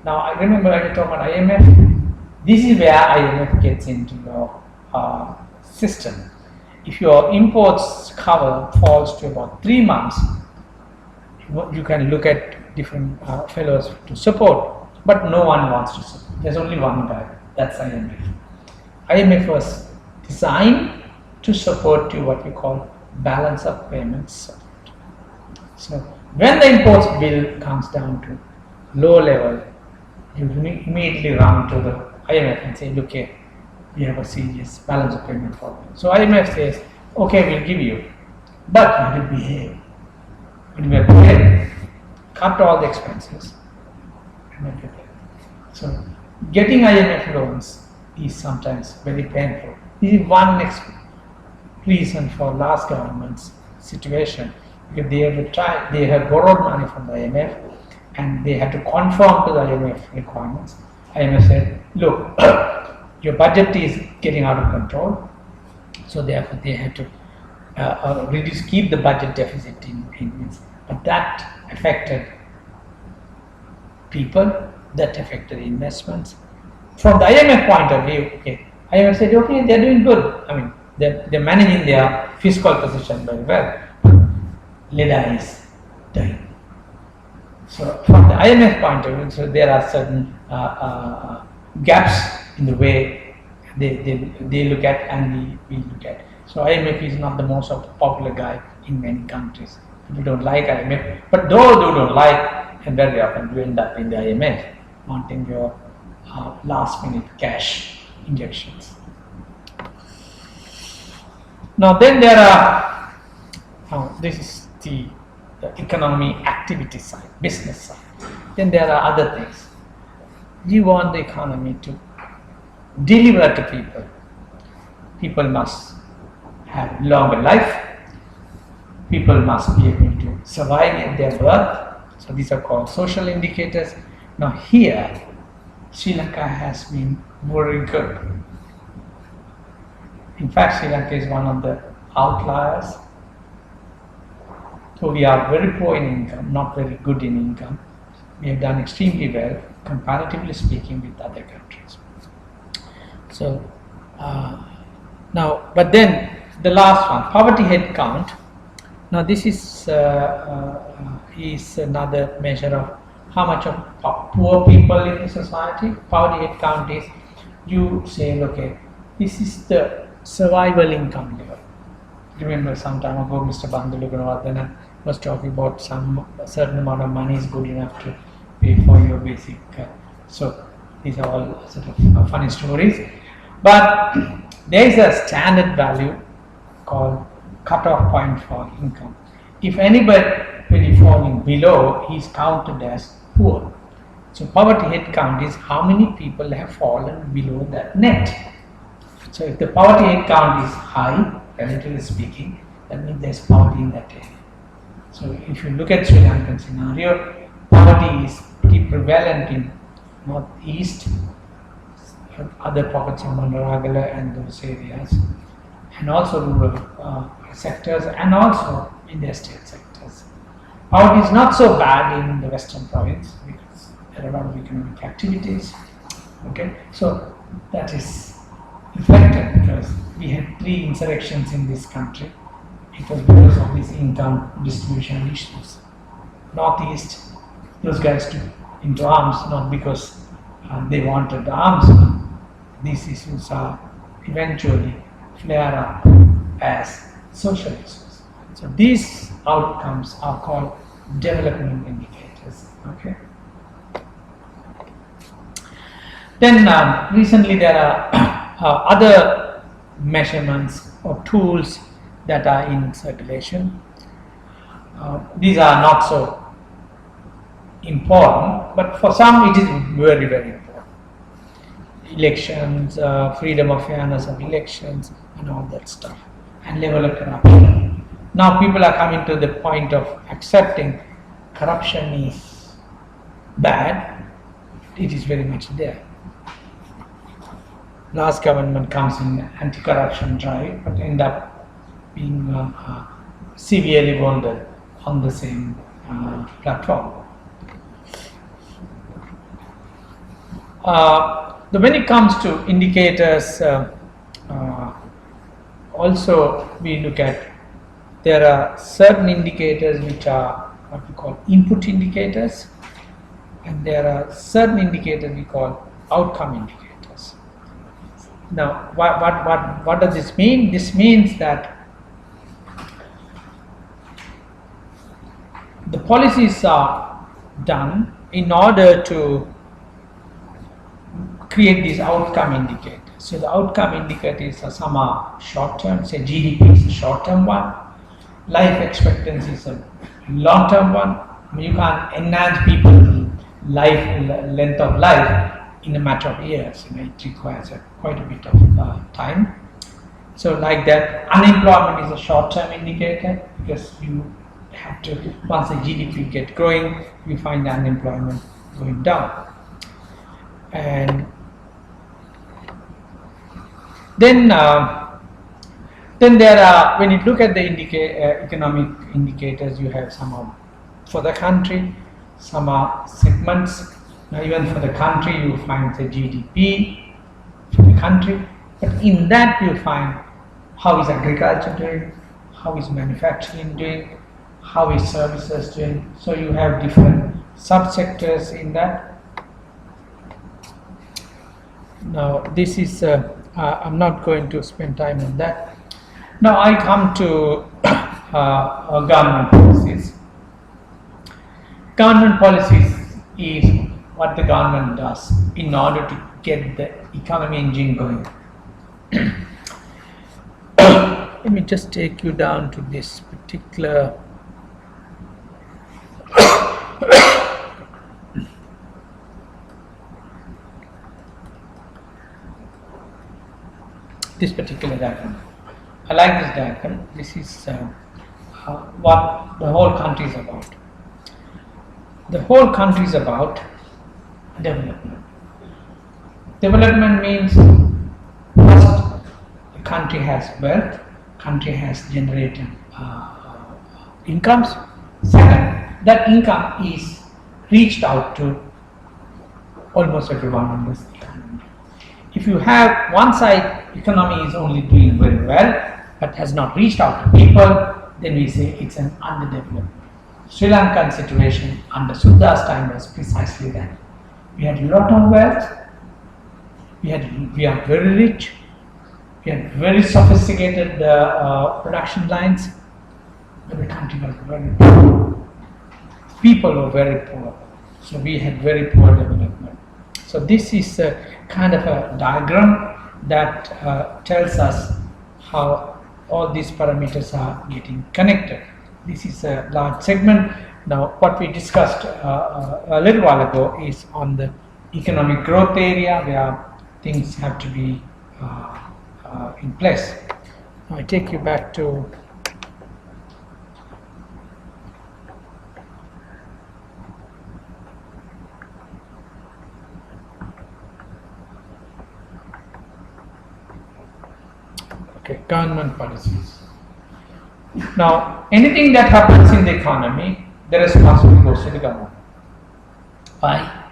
now I remember I talked about IMF. This is where IMF gets into your system. If your imports cover falls to about 3 months, you can look at different fellows to support, but no one wants to support. There's only one guy, that's IMF. IMF was designed to support to what we call balance of payments support. So when the imports bill comes down to low level, you immediately run to the IMF and say, look here, we have a serious balance of payment problem. So IMF says, okay, we'll give you, but you have to behave. When we are prepared, cut all the expenses and then prepare. So getting IMF loans is sometimes very painful. This is one reason for last government's situation, because they have borrowed money from the IMF and they had to conform to the IMF requirements. IMF said, look, your budget is getting out of control, so therefore they had to keep the budget deficit in. But that affected people, that affected investments. From the IMF point of view, okay, IMF said, okay, they're doing good. I mean, they're managing their fiscal position very well. Leda is dying. So from the IMF point of view, so there are certain gaps in the way they look at and we look at. So IMF is not the most popular guy in many countries. People don't like IMF, but those who don't like, and very often you end up in the IMF wanting your last minute cash injections. Now then there are, this is the economy activity side, business side. Then there are other things. You want the economy to deliver to people. People must have longer life. People must be able to survive in their birth. So these are called social indicators. Now here, Sri Lanka has been very good. In fact, Sri Lanka is one of the outliers. So we are very poor in income, not very good in income. We have done extremely well, comparatively speaking, with other countries. So now, but then the last one, poverty head count. Now this is another measure of how much of poor people in the society. Poverty head count is, you say, okay, this is the survival income level. Remember some time ago Mr. Bandulugunawardana was talking about a certain amount of money is good enough to pay for your basic. So these are all sort of funny stories. But there is a standard value called cutoff point for income. If anybody falling below, he is counted as poor. So poverty head count is how many people have fallen below that net. So if the poverty head count is high, relatively speaking, that means there is poverty in that area. So if you look at Sri Lankan scenario, poverty is pretty prevalent in northeast, other pockets of Mandaragala and those areas, and also rural sectors, and also in the state sectors. Poverty is not so bad in the western province because there are a lot of economic activities. Okay, so that is reflected because we had 3 insurrections in this country. It was because of these income distribution issues. Northeast, those guys took into arms not because they wanted the arms. These issues are eventually flare up as social issues. So these outcomes are called development indicators. Okay. Then recently there are other measurements or tools that are in circulation. These are not so important, but for some it is very, very important. Elections, freedom of fairness of elections, and all that stuff, and level of corruption. Now people are coming to the point of accepting corruption is bad. It is very much there. Last government comes in anti-corruption drive, but end up being severely wounded on the same platform. When it comes to indicators, also we look at, there are certain indicators which are what we call input indicators, and there are certain indicators we call outcome indicators. Now, what does this mean? This means that the policies are done in order to create these outcome indicators. So the outcome indicators are some are short term, say GDP is a short term one, life expectancy is a long term one. You can't enhance people's length of life in a matter of years. It requires quite a bit of time. So like that, unemployment is a short term indicator, because you have to, once the GDP get growing, you find the unemployment going down. And then there are, when you look at the economic indicators, you have some are for the country, some are segments. Now even for the country, you find the GDP for the country, but in that you find how is agriculture doing, how is manufacturing doing, how is services doing. So you have different subsectors in that. Now this is, I'm not going to spend time on that. Now I come to government policies. Government policies is what the government does in order to get the economy engine going. Let me just take you down to this particular diagram. I like this diagram. This is what the whole country is about. The whole country is about development. Development means first, the country has wealth, country has generated incomes. Second, that income is reached out to almost everyone in this economy. If you have one side, economy is only doing very well but has not reached out to people, then we say it's an underdevelopment. Sri Lankan situation under Suddha's time was precisely that. We had a lot of wealth, we are very rich, we had very sophisticated production lines, but the country was very poor. People were very poor, so we had very poor development. So this is a kind of a diagram that tells us how all these parameters are getting connected. This is a large segment. Now what we discussed a little while ago is on the economic growth area, where things have to be in place. Now I take you back to government policies. Now, anything that happens in the economy, the responsibility goes to the government. Why?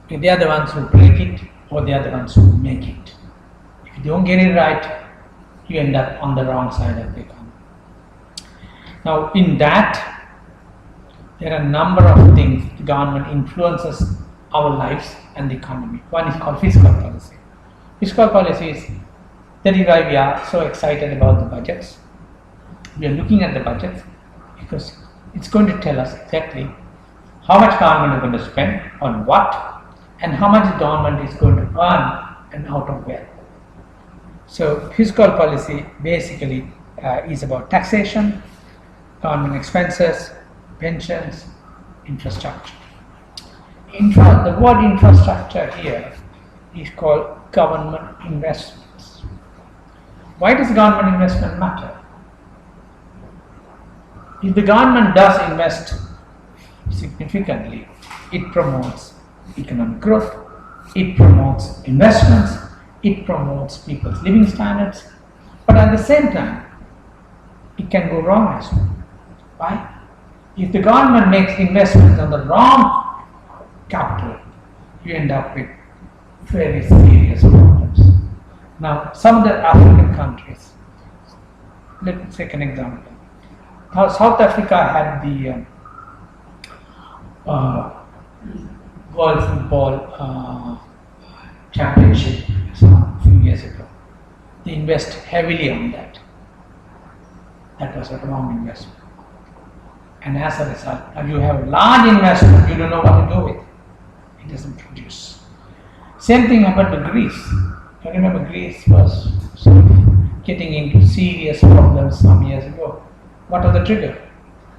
If they are the ones who break it, or they are the ones who make it. If you don't get it right, you end up on the wrong side of the economy. Now, in that, there are a number of things the government influences our lives and the economy. One is called fiscal policy. Fiscal policy is, that is why we are so excited about the budgets. We are looking at the budgets because it's going to tell us exactly how much government is going to spend on what, and how much the government is going to earn and out of where. So fiscal policy basically is about taxation, government expenses, pensions, infrastructure. The word infrastructure here is called government investments. Why does government investment matter? If the government does invest significantly, it promotes economic growth, it promotes investments, it promotes people's living standards, but at the same time, it can go wrong as well. Why? If the government makes investments on the wrong capital, you end up with very serious problems. Now, some of the African countries, let's take an example. South Africa had the World Football Championship a few years ago. They invest heavily on that. That was a wrong investment. and as a result, now you have a large investment, you don't know what to do with it. It doesn't produce. Same thing happened to Greece. I remember Greece was sort of getting into serious problems some years ago. What was the trigger?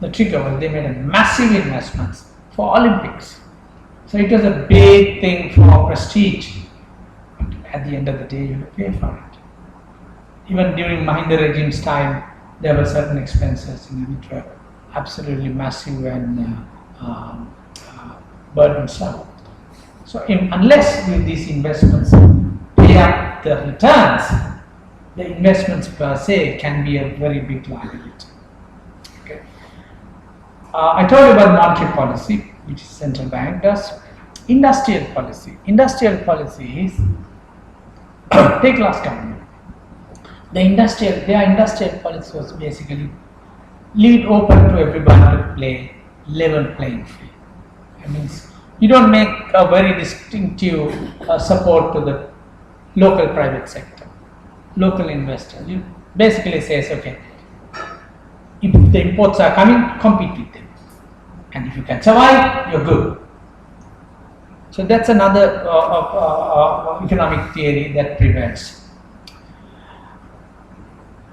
The trigger was they made a massive investments for Olympics. So it was a big thing for prestige. But at the end of the day, you pay for it. Even during Mahinda regime's time, there were certain expenses which were absolutely massive and burdensome. So unless with these investments pay up the returns, the investments per se can be a very big liability. Okay. I told you about monetary policy, which central bank does. Industrial policy. Industrial policy is take last government. Their industrial policy was basically leave it open to everyone to play level playing field. That means you don't make a very distinctive support to the local private sector, local investors. You basically says, okay, if the imports are coming, compete with them, and if you can survive, you're good. So that's another economic theory that prevails.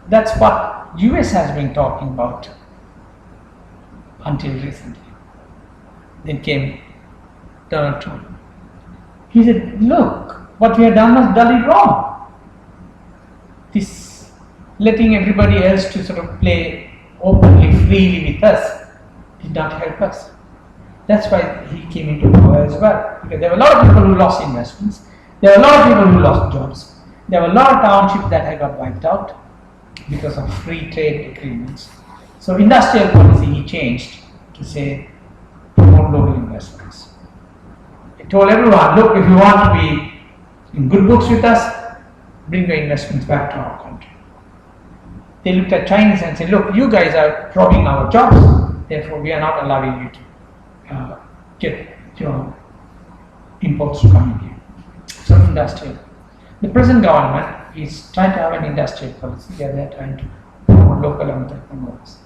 That's what US has been talking about until recently. Then came Donald Trump. He said, look, what we have done was done it wrong. This letting everybody else to sort of play openly, freely with us did not help us. That's why he came into power as well. Because there were a lot of people who lost investments. There were a lot of people who lost jobs. There were a lot of townships that had got wiped out because of free trade agreements. So industrial policy he changed to say promote local investments. He told everyone, look, if you want to be in good books with us, bring your investments back to our country. They looked at Chinese and said, look, you guys are robbing our jobs, therefore we are not allowing you to get your imports to come in here. So industrial. The present government is trying to have an industrial policy where they are trying to promote local entrepreneurs.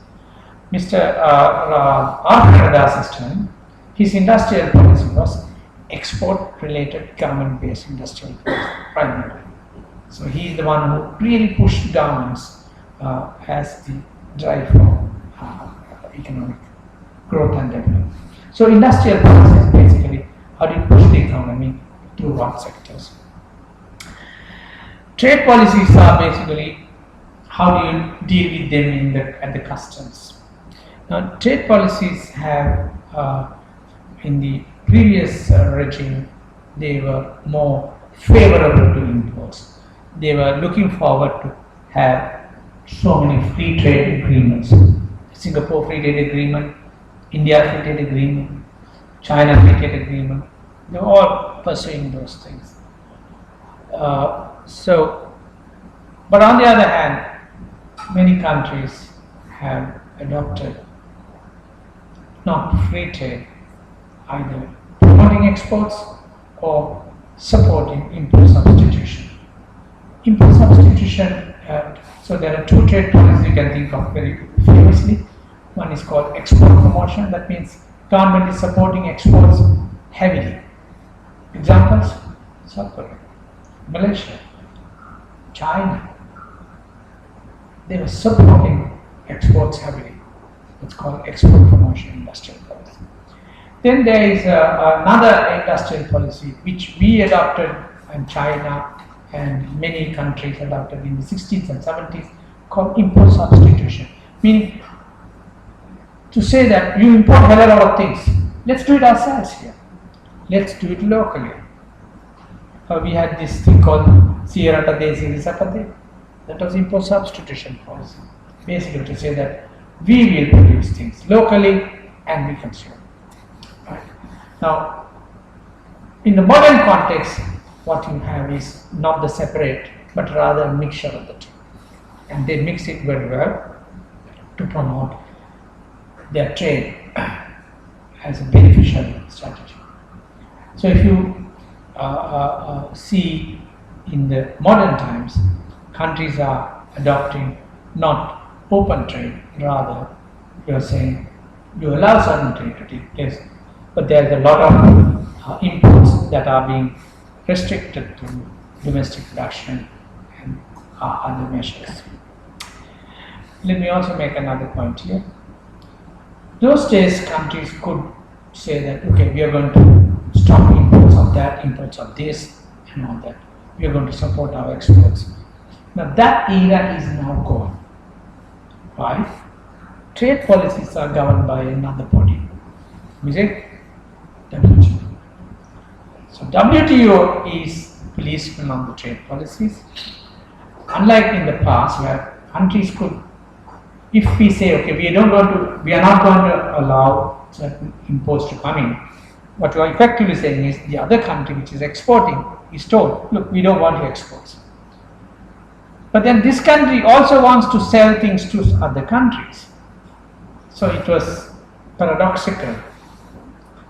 Mr. R. Das's term, his industrial policy was export-related government-based industrial policy, primarily. So he is the one who really pushed governments as the drive for economic growth and development. So industrial policy is basically how do you push the economy to what sectors. Trade policies are basically how do you deal with them at the customs. Now, trade policies have in the previous regime, they were more favorable to imports. They were looking forward to have so many free trade agreements. Singapore Free Trade Agreement, India Free Trade Agreement, China Free Trade Agreement. They were all pursuing those things. But on the other hand, many countries have adopted not free trade, either promoting exports or supporting import substitution. Import substitution, so there are two trade policies you can think of very famously. One is called export promotion, that means government is supporting exports heavily. Examples, South Korea, Malaysia, China. They were supporting exports heavily. It's called export promotion industrial policy. Then there is another industrial policy which we adopted in China and many countries adopted in the 60s and 70s called import substitution. Meaning to say that you import a lot of things, let's do it ourselves here. Let's do it locally. We had this thing called Sierra Desi Risapade. That was import substitution policy. Basically to say that we will produce things locally and we consume. Right? Now, in the modern context, what you have is not the separate, but rather a mixture of the two. And they mix it very well to promote their trade as a beneficial strategy. So if you see in the modern times, countries are adopting not open trade, rather you are saying You allow certain trade to take place, but there's a lot of imports that are being restricted to domestic production and other measures. Let me also make another point here. Those days, countries could say that, okay, we are going to stop imports of that, imports of this, and all that. We are going to support our exports. Now, that era is now gone. Why? Trade policies are governed by another body. Is it? WTO. So, WTO is policeman on the trade policies. Unlike in the past, where countries could, if we say, okay, we are not going to allow certain imports to come in, what you are effectively saying is the other country which is exporting is told, look, we don't want your exports. But then this country also wants to sell things to other countries. So it was paradoxical.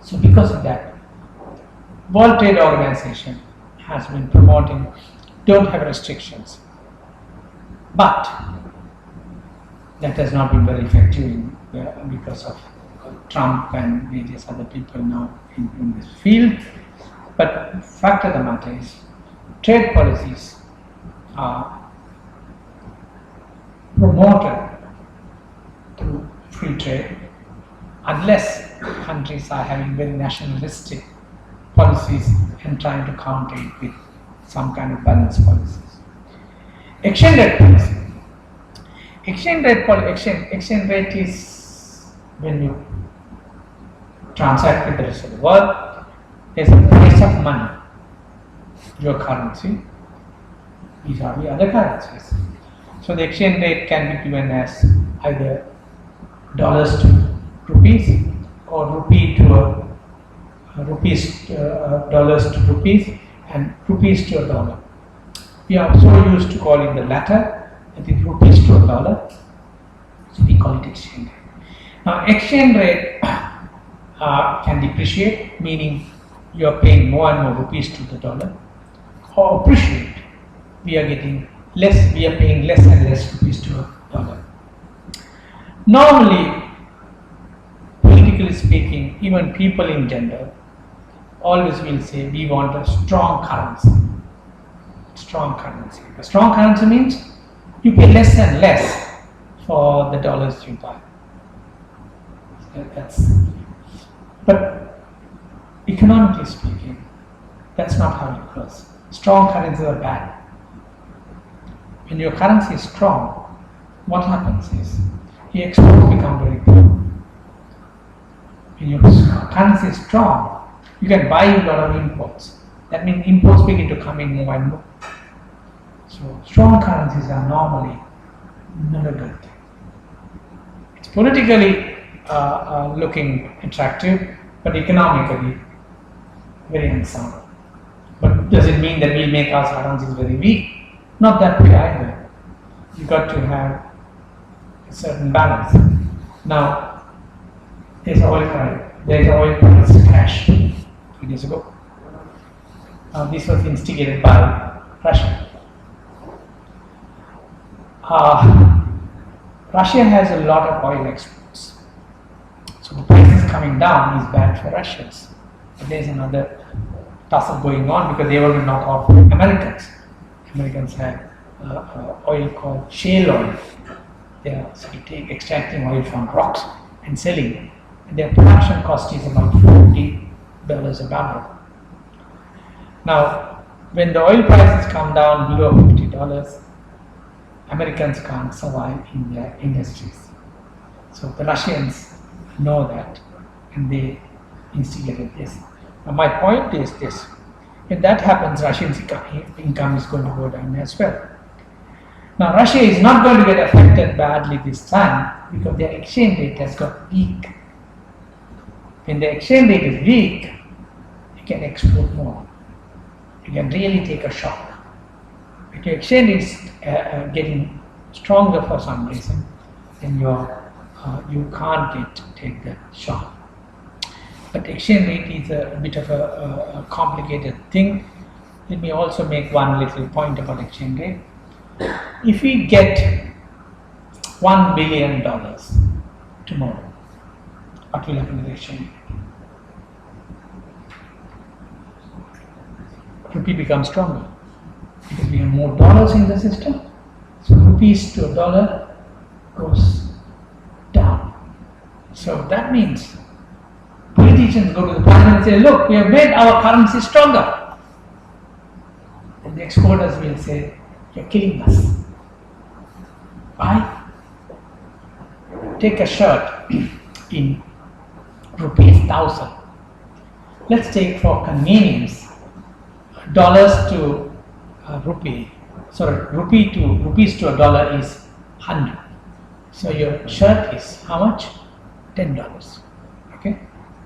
So because of that, World Trade Organization has been promoting don't have restrictions. But that has not been very effective because of Trump and various other people now in this field. But fact of the matter is, trade policies are promoted through free trade unless countries are having very nationalistic policies and trying to counter it with some kind of balanced policies. Exchange rate policy. Exchange rate is when you transact with the rest of the world, there's a price of money, your currency, these are the other currencies. So the exchange rate can be given as either dollars to rupees or dollars to rupees and rupees to a dollar. We are so used to calling the latter, that is rupees to a dollar, so we call it exchange rate. Now exchange rate can depreciate, meaning you are paying more and more rupees to the dollar, or appreciate, we are paying less and less rupees to a dollar. Normally, politically speaking, even people in general always will say we want a strong currency. Strong currency. A strong currency means you pay less and less for the dollars you buy. But economically speaking, that's not how it goes. Strong currencies are bad. When your currency is strong, what happens is the exports become very good. When your currency is strong, you can buy a lot of imports. That means imports begin to come in more and more. So strong currencies are normally not a good thing. It's politically looking attractive, but economically very unsound. But does it mean that we make our currencies very weak? Not that way either. You got to have a certain balance. Now, there's oil price crash 2 days ago. This was instigated by Russia. Russia has a lot of oil exports. So the prices coming down is bad for Russians. But there's another tussle going on because they want to knock off Americans. Americans have oil called shale oil. They are extracting oil from rocks and selling it. And their production cost is about $40 a barrel. Now, when the oil prices come down below $50, Americans can't survive in their industries. So the Russians know that and they instigated this. Now my point is this, if that happens, Russian income is going to go down as well. Now Russia is not going to get affected badly this time because their exchange rate has got weak. When the exchange rate is weak, you can export more. You can really take a shock. If your exchange is getting stronger for some reason, then you can't take the shock. But exchange rate is a bit of a complicated thing. Let me also make one little point about exchange rate. If we get $1 billion tomorrow, what will happen to the exchange? Rupee becomes stronger because we have more dollars in the system. So rupees to a dollar goes down. So that means politicians go to the parliament and say, look, we have made our currency stronger. And the exporters will say, you're killing us. Why? Take a shirt in rupees 1,000. Let's take for convenience dollars to rupee. Sorry, rupees to a dollar is 100. So your shirt is how much? $10. Okay.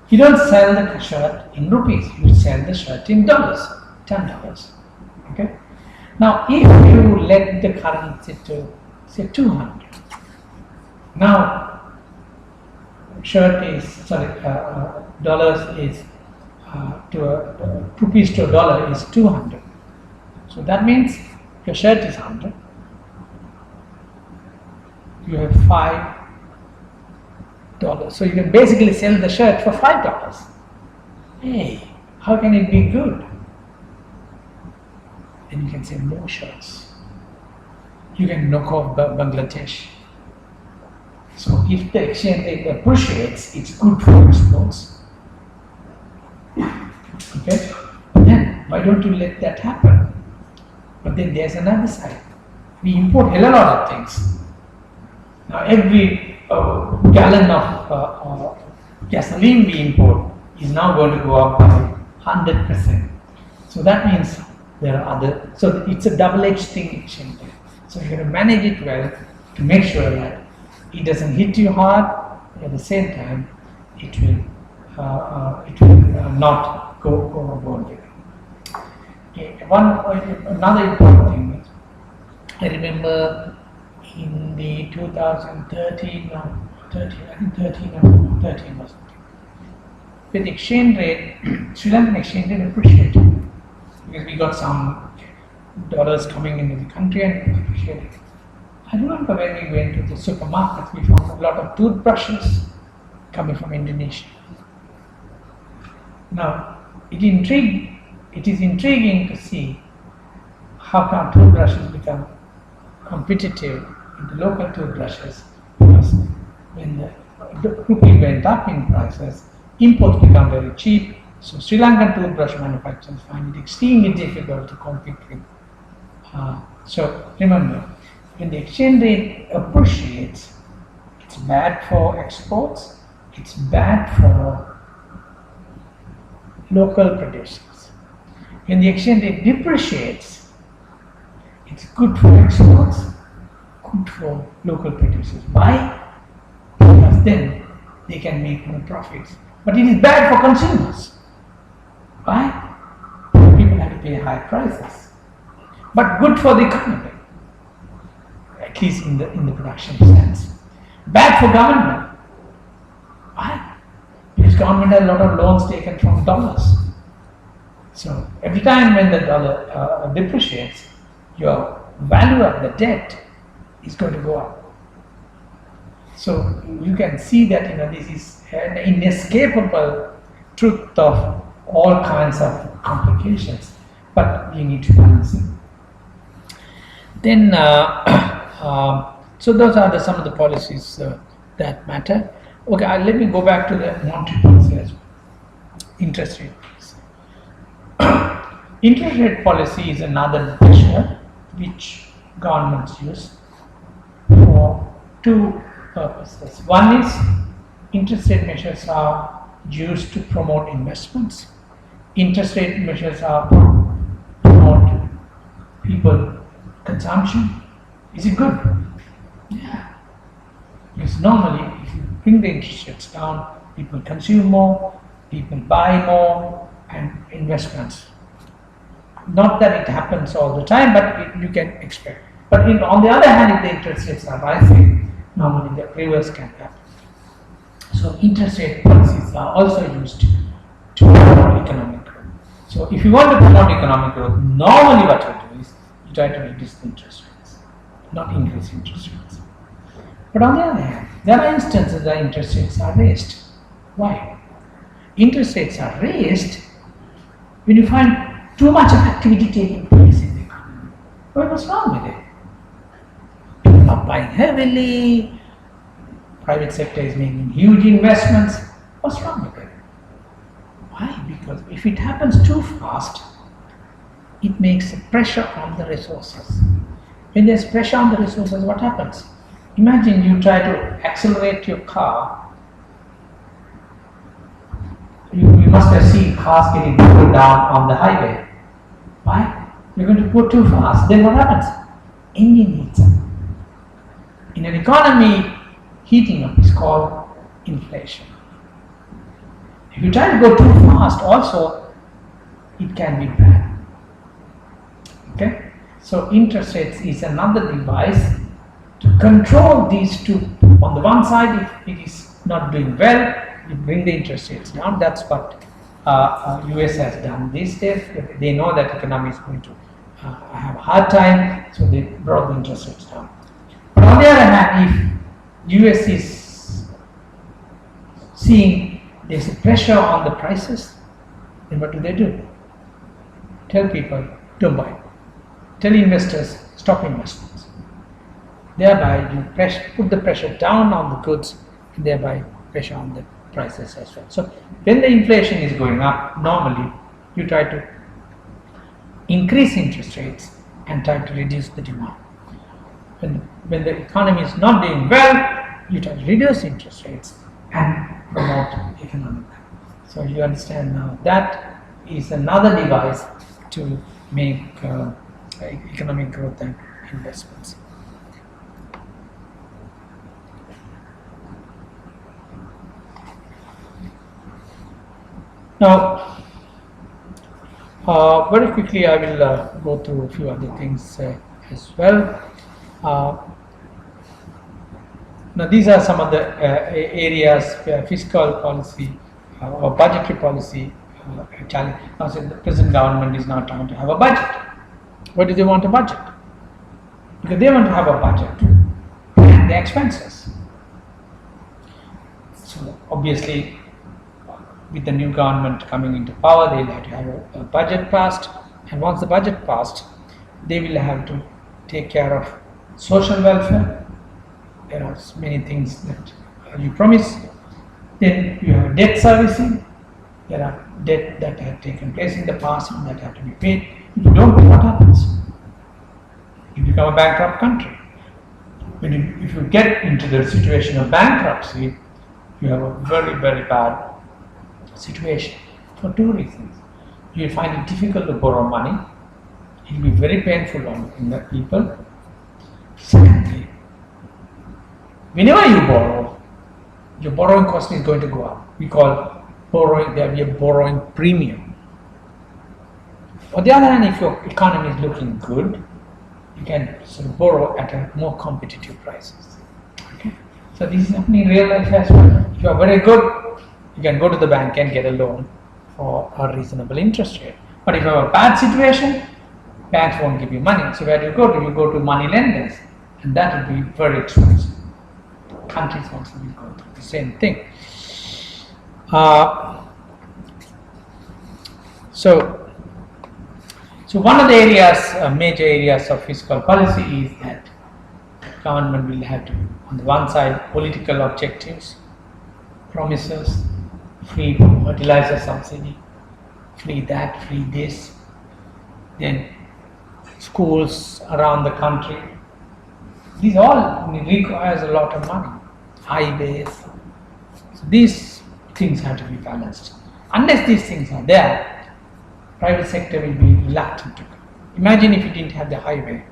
You don't sell the shirt in rupees. You sell the shirt in dollars. $10. Okay. Now, if you let the currency to say 200, now shirt is dollars is rupees to a dollar is 200. So that means your shirt is 100. You have $5. So you can basically sell the shirt for $5. Hey, how can it be good? Then you can sell more shirts. You can knock off Bangladesh. So if the exchange rate appreciates, it's good for exports. Okay? But then why don't you let that happen? But then there's another side. We import a lot of things. Now every gallon of gasoline we import is now going to go up by 100%. So that means there are other. So it's a double-edged thing, exchange rate. So you have to manage it well to make sure that it doesn't hit you hard. At the same time, it will not go overboard. Another important thing is, I remember in the 2013 or something, with exchange rate, Sri Lankan exchange rate appreciated because we got some dollars coming into the country and appreciated. I remember when we went to the supermarket, we found a lot of toothbrushes coming from Indonesia. Now, it is intriguing to see how come toothbrushes become competitive with the local toothbrushes, because when the rupee went up in prices, imports become very cheap. So Sri Lankan toothbrush manufacturers find it extremely difficult to compete with. So remember, when the exchange rate appreciates, it's bad for exports, it's bad for local producers. When the exchange rate depreciates, it's good for exports, good for local producers. Why? Because then they can make more profits. But it is bad for consumers. Why? People have to pay high prices. But good for the economy, at least in the production sense. Bad for government. Why? Because government has a lot of loans taken from dollars. So every time when the dollar depreciates, your value of the debt is going to go up. So you can see that this is an inescapable truth of all kinds of complications, but you need to balance it. Then, so those are some of the policies that matter. Okay, let me go back to the monetary policy as well. Interest rate policy. Interest rate policy is another measure which governments use for two purposes. One is, interest rate measures are used to promote investments. Interest rate measures are promote people consumption. Is it good? Yeah. Because normally, if you bring the interest rates down, people consume more, people buy more, and investments. Not that it happens all the time, but you can expect. But on the other hand, if the interest rates are rising, normally the reverse can happen. So interest rate policies are also used to promote economic growth. So if you want to promote economic growth, normally what you do is you try to reduce the interest rates, not increase interest rates. But on the other hand, there are instances where interest rates are raised. Why? Interest rates are raised when you find too much of activity taking place in the economy. What's wrong with it? People are buying heavily, private sector is making huge investments. What's wrong with it? Why? Because if it happens too fast, it makes a pressure on the resources. When there's pressure on the resources, what happens? Imagine you try to accelerate your car. You must have seen cars getting pulled down on the highway. Why? You're going to go too fast. Then what happens? Engine heats up. In an economy, heating up is called inflation. If you try to go too fast, also, it can be bad. Okay? So interest rates is another device to control these two. On the one side, if it is not doing well, you bring the interest rates down. That's what US has done these days. They know that economy is going to have a hard time, so they brought the interest rates down. But on the other hand, if US is seeing there's a pressure on the prices, then what do? Tell people, don't buy. Tell investors, stop investments. Thereby, you put the pressure down on the goods, and thereby pressure on the prices as well. So, when the inflation is going up, normally you try to increase interest rates and try to reduce the demand. When the economy is not doing well, you try to reduce interest rates and promote economic growth. So, you understand now that is another device to make economic growth and investments. Now, very quickly I will go through a few other things as well. Now, these are some of the areas where fiscal policy or budgetary policy challenge. Now, the present government is now trying to have a budget. Why do they want a budget? Because they want to have a budget to plan the expenses. So, obviously, with the new government coming into power, they will have to have a budget passed, and once the budget passed, they will have to take care of social welfare. There are many things that you promise. Then you have debt servicing. There are debt that have taken place in the past and that have to be paid. If you don't pay, what happens? You become a bankrupt country. If you get into the situation of bankruptcy, you have a very, very bad situation for two reasons. You will find it difficult to borrow money. It will be very painful on the people. Secondly, whenever you borrow, your borrowing cost is going to go up. We call borrowing, there will be a borrowing premium. On the other hand, if your economy is looking good, you can sort of borrow at a more competitive prices. Okay? So this is happening in real life as well. If you are very good, you can go to the bank and get a loan for a reasonable interest rate. But if you have a bad situation, banks won't give you money. So where do you go to? You go to money lenders, and that will be very expensive. Countries also will go through the same thing. So one of the areas, major areas of fiscal policy is that government will have to, on the one side, political objectives, promises, free fertilizer subsidy, free that, free this. Then schools around the country. These all requires a lot of money. Highways. So these things have to be balanced. Unless these things are there, private sector will be reluctant to go. Imagine if you didn't have the highway.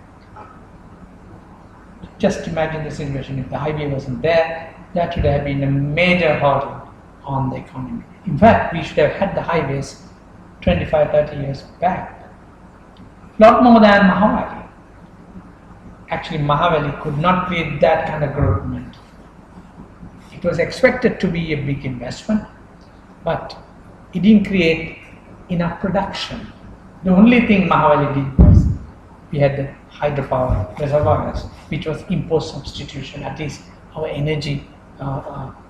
Just imagine the situation if the highway wasn't there, that would have been a major hurdle on the economy. In fact, we should have had the highways 25, 30 years back. A lot more than Mahavali. Actually, Mahavali could not create that kind of growth momentum. It was expected to be a big investment, but it didn't create enough production. The only thing Mahavali did was we had the hydropower reservoirs, which was import substitution. At least our energy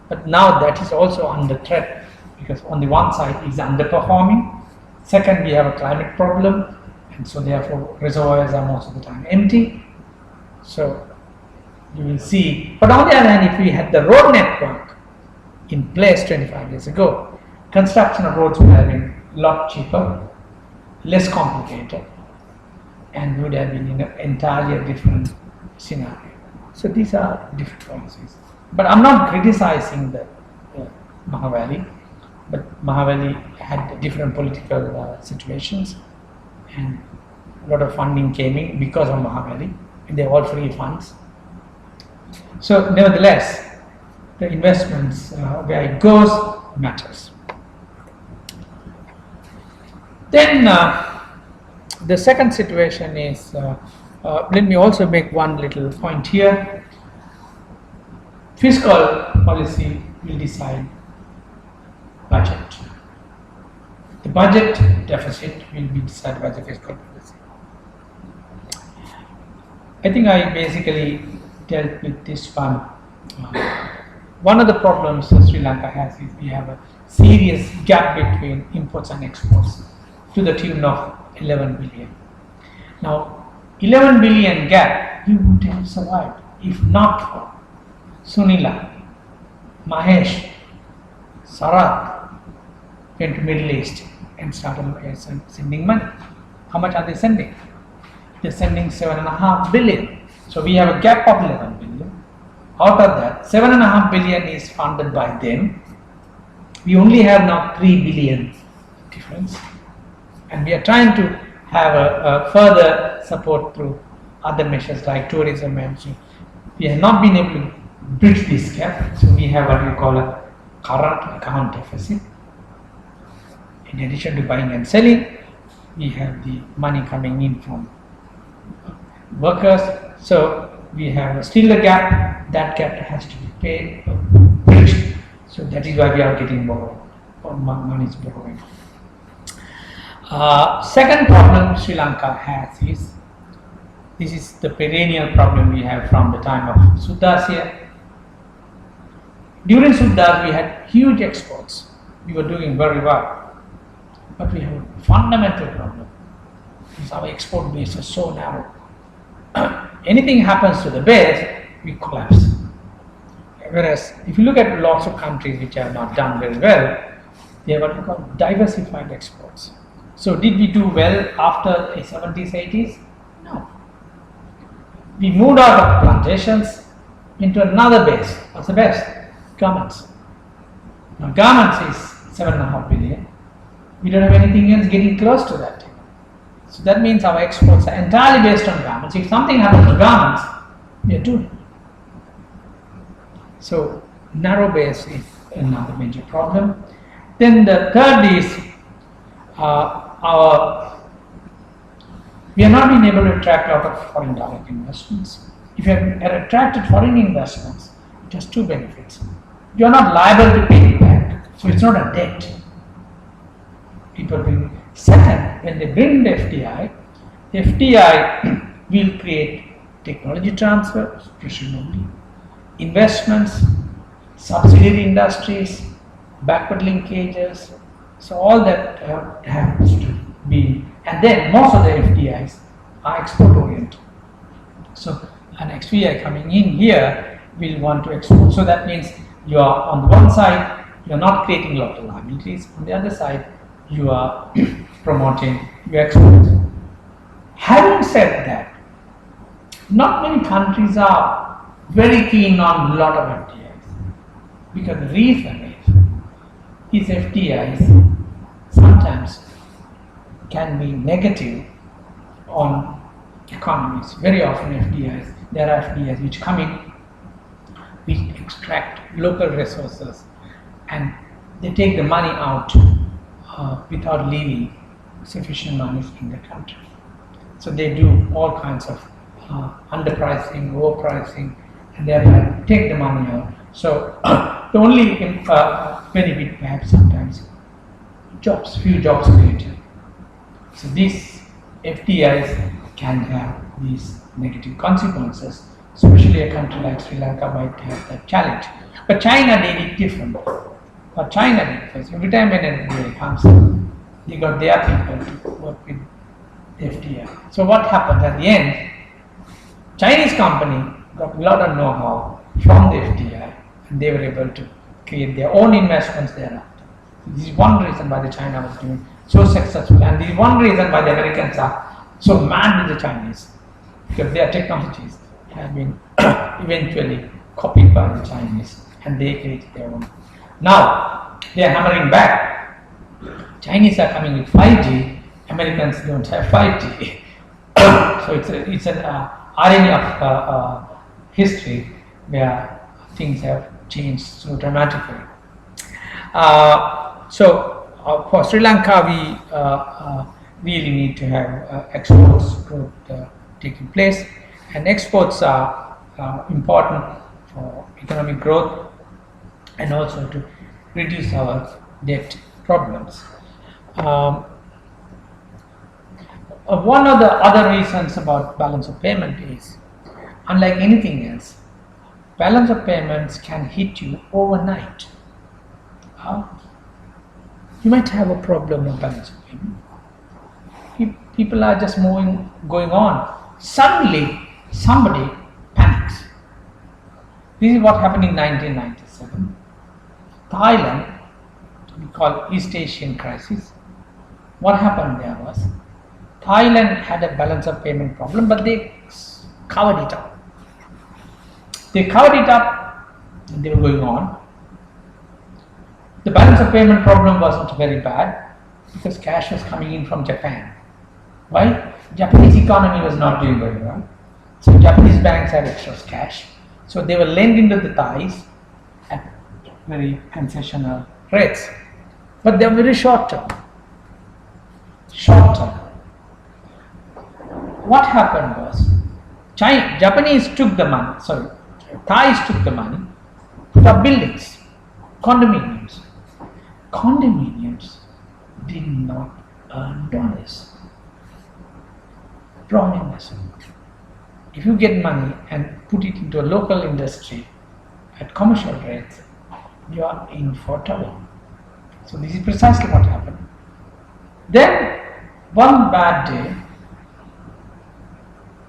But now that is also under threat, because on the one side is underperforming, second we have a climate problem, and so therefore reservoirs are most of the time empty. So you will see, but on the other hand, if we had the road network in place 25 years ago, construction of roads would have been a lot cheaper, less complicated, and would have been in an entirely different scenario. So these are different policies. But I'm not criticizing the Mahavali, but Mahavali had different political situations, and a lot of funding came in because of Mahavali, and they're all free funds. So nevertheless, the investments, where it goes, matters. Then the second situation is, let me also make one little point here. Fiscal policy will decide budget. The budget deficit will be decided by the fiscal policy. I think I basically dealt with this one. One of the problems Sri Lanka has is we have a serious gap between imports and exports to the tune of 11 billion. Now, 11 billion gap, you would have survived if not for Sunila, Mahesh, Sarat went to Middle East and started sending money. How much are they sending? They're sending 7.5 billion. So we have a gap of 11 billion. Out of that, 7.5 billion is funded by them. We only have now 3 billion difference, and we are trying to have a further support through other measures like tourism, and so we have not been able to bridge this gap. So we have what we call a current account deficit. In addition to buying and selling, we have the money coming in from workers. So we have still a gap. That gap has to be paid, bridged. So that is why we are getting borrowed, or money is borrowing. Second problem Sri Lanka has is, this is the perennial problem we have from the time of Suddasya. During Suddas we had huge exports. We were doing very well. But we have a fundamental problem, because our export base is so narrow. Anything happens to the base, we collapse. Whereas if you look at lots of countries which have not done very well, they have what we call diversified exports. So did we do well after the 70s, 80s? No. We moved out of plantations into another base. What's the base? Garments. Now garments is 7.5 billion. We don't have anything else getting close to that. So that means our exports are entirely based on garments. If something happens to garments, we are doomed. So narrow base is another major problem. Then the third is we have not been able to attract a lot of foreign direct investments. If you have attracted foreign investments, it has two benefits. You are not liable to pay it back, so it's not a debt. People bring. Second, when they bring the FDI will create technology transfer, presumably, investments, subsidiary industries, backward linkages. So all that has to be, and then most of the FDIs are export oriented. So an FDI coming in here will want to export. So that means you are on the one side, you are not creating local liabilities. On the other side, you are promoting your exports. Having said that, not many countries are very keen on a lot of FDIs, because the reason is these FDIs sometimes can be negative on economies. Very often FDIs, there are FDIs which come in, which extract local resources, and they take the money out without leaving sufficient money in the country. So they do all kinds of underpricing, overpricing, and thereby take the money out. So the only benefit perhaps sometimes jobs, few jobs created. So these FDIs can have these negative consequences, especially a country like Sri Lanka might have that challenge. But China did it differently. What China did was every time when anybody comes, they got their people to work with FDI. So what happened at the end? Chinese company got a lot of know-how from the FDI, and they were able to create their own investments thereafter. This is one reason why the China was doing so successful, and this is one reason why the Americans are so mad with the Chinese, because their technologies have been eventually copied by the Chinese, and they created their own. Now they are hammering back. Chinese are coming with 5G. Americans don't have 5G. So it's an irony of history where things have changed so dramatically. For Sri Lanka, we really need to have exports growth taking place, and exports are important for economic growth and also to reduce our debt problems. One of the other reasons about balance of payment is, unlike anything else, balance of payments can hit you overnight. You might have a problem of balance of payment. People are just going on. Suddenly, somebody panics. This is what happened in 1997. Thailand, we call East Asian crisis. What happened there was, Thailand had a balance of payment problem, but they covered it up. And they were going on. The balance of payment problem wasn't very bad because cash was coming in from Japan. Why? Japanese economy was not doing very well. So Japanese banks had extra cash. So they were lending to the Thais at very concessional rates. But they were very short term. What happened was, Thais took the money, put up buildings, condominiums. Condominiums did not earn dollars. Wrong investment. If you get money and put it into a local industry at commercial rates, you are in for trouble. So this is precisely what happened. Then, one bad day,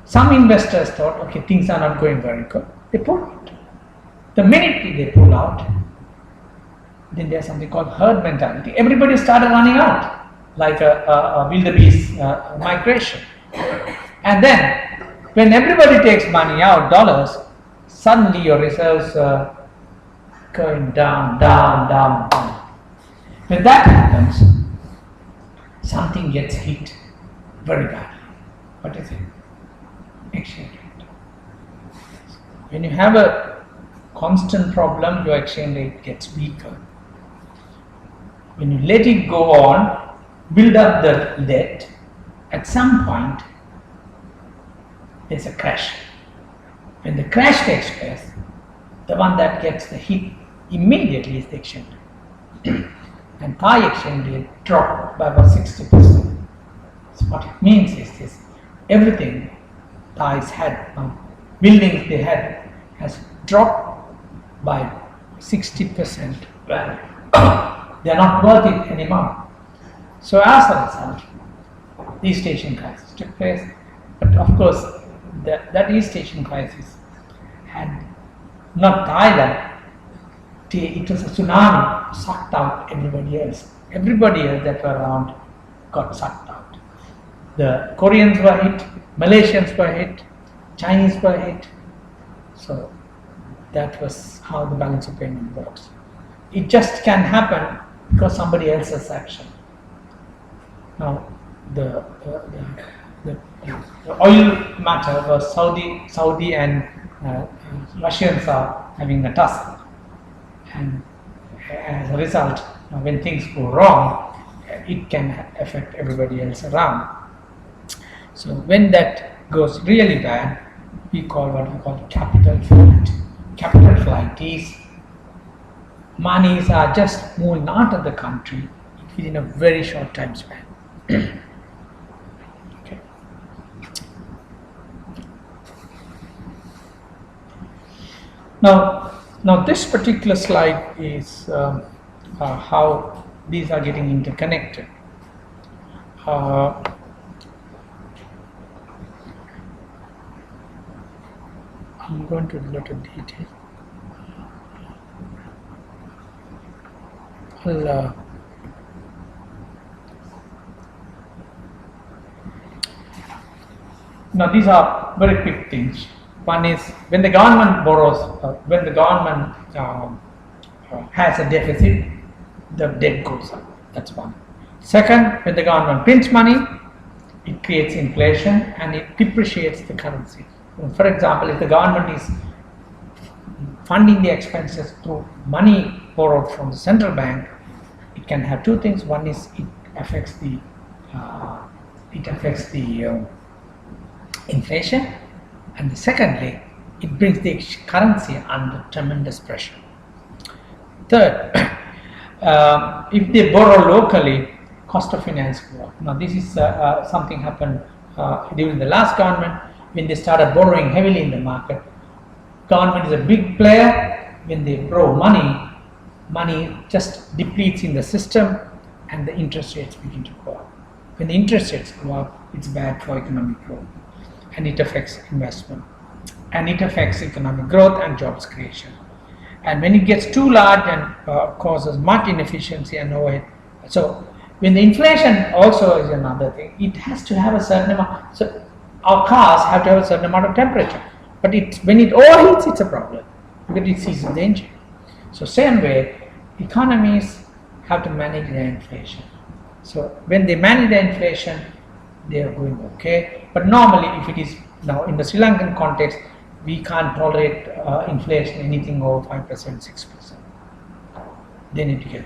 some investors thought, okay, things are not going very good. They pulled out. The minute they pull out, then there's something called herd mentality. Everybody started running out, like a wildebeest migration. And then, when everybody takes money out, dollars, suddenly your reserves are going down. When that happens, something gets hit very badly. What is it? Exchange rate. When you have a constant problem, your exchange rate gets weaker. When you let it go on, build up the debt, at some point there's a crash. When the crash takes place, the one that gets the hit immediately is the exchange rate. And Thai exchange rate dropped by about 60%. So what it means is this: everything Thais had, buildings they had, has dropped by 60% value. They are not worth it anymore. So as a result, the East Asian crisis took place. But of course, that East Asian crisis had not Thailand. It was a tsunami, sucked out everybody else. Everybody else that were around got sucked out. The Koreans were hit, Malaysians were hit, Chinese were hit. So that was how the balance of payment works. It just can happen because somebody else's action. Now, the oil matter was Saudi and Russians are having a tussle. And as a result, when things go wrong, it can affect everybody else around. So when that goes really bad, we call what we call capital flight. Capital flight is monies are just moving out of the country within a very short time span. Okay. Now, Now this particular slide is how these are getting interconnected. I'm going to a little detail. Now these are very quick things. One is when the government borrows, when the government has a deficit, the debt goes up. That's one. Second, when the government prints money, it creates inflation and it depreciates the currency. For example, if the government is funding the expenses through money borrowed from the central bank, it can have two things. One is it affects the inflation, and secondly, it brings the currency under tremendous pressure. Third, if they borrow locally, cost of finance go up. Now this is something happened during the last government when they started borrowing heavily in the market. Government is a big player. When they borrow money just depletes in the system and the interest rates begin to go up. When the interest rates go up, it's bad for economic growth and it affects investment and it affects economic growth and jobs creation. And when it gets too large and causes much inefficiency and overhead. So when the inflation also is another thing, it has to have a certain amount. So our cars have to have a certain amount of temperature, but when it overheats, it's a problem because it seizes the engine. So same way, economies have to manage their inflation. So when they manage their inflation, they are going okay. But normally, if it is now in the Sri Lankan context, we can't tolerate inflation anything over 5%, 6%. They need to get.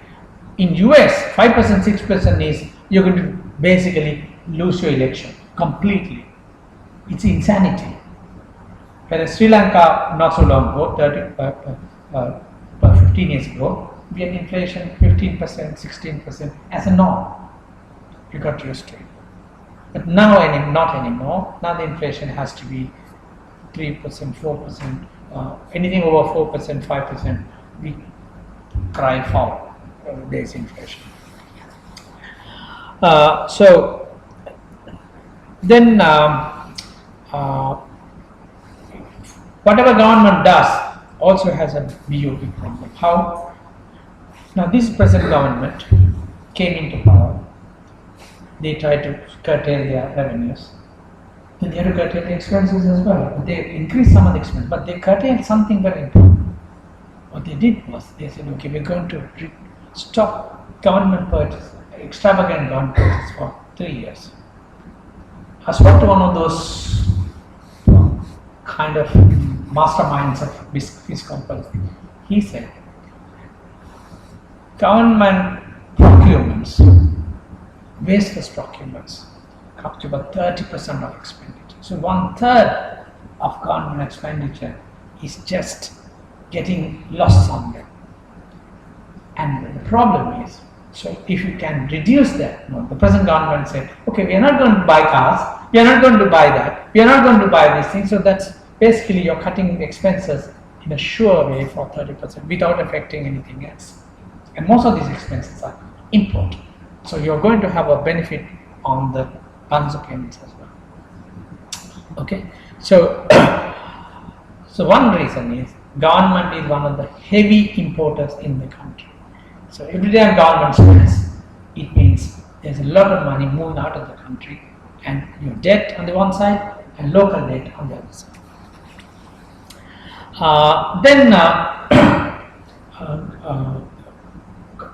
In US, 5%, 6% is you're going to basically lose your election completely. It's insanity. Whereas Sri Lanka, not so long ago, 15 years ago, we had inflation 15%, 16% as a norm. You got used to it. But now, not anymore. Now the inflation has to be 3%, 4%, anything over 4%, 5%, we cry foul. There's inflation. So then whatever government does also has a BOP problem. How? Now this present government came into power. They tried to curtail their revenues. Then they had to curtail the expenses as well. They increased some of the expenses, but they curtailed something very important. What they did was they said, okay, we're going to stop government purchase, extravagant government purchase for 3 years. I spoke to one of those kind of masterminds of fiscal policy. He said, government procurements, wasteless procurements, up to about 30% of expenditure. So 1/3 of government expenditure is just getting lost somewhere. And the problem is, so if you can reduce that, the present government said, okay, we are not going to buy cars, we are not going to buy that, we are not going to buy these things. So that's basically you're cutting the expenses in a sure way for 30% without affecting anything else. And most of these expenses are import. So you're going to have a benefit on the balance of payments as well. Okay, so so one reason is government is one of the heavy importers in the country. So every time government spends, it means there's a lot of money moving out of the country, and your debt on the one side and local debt on the other side.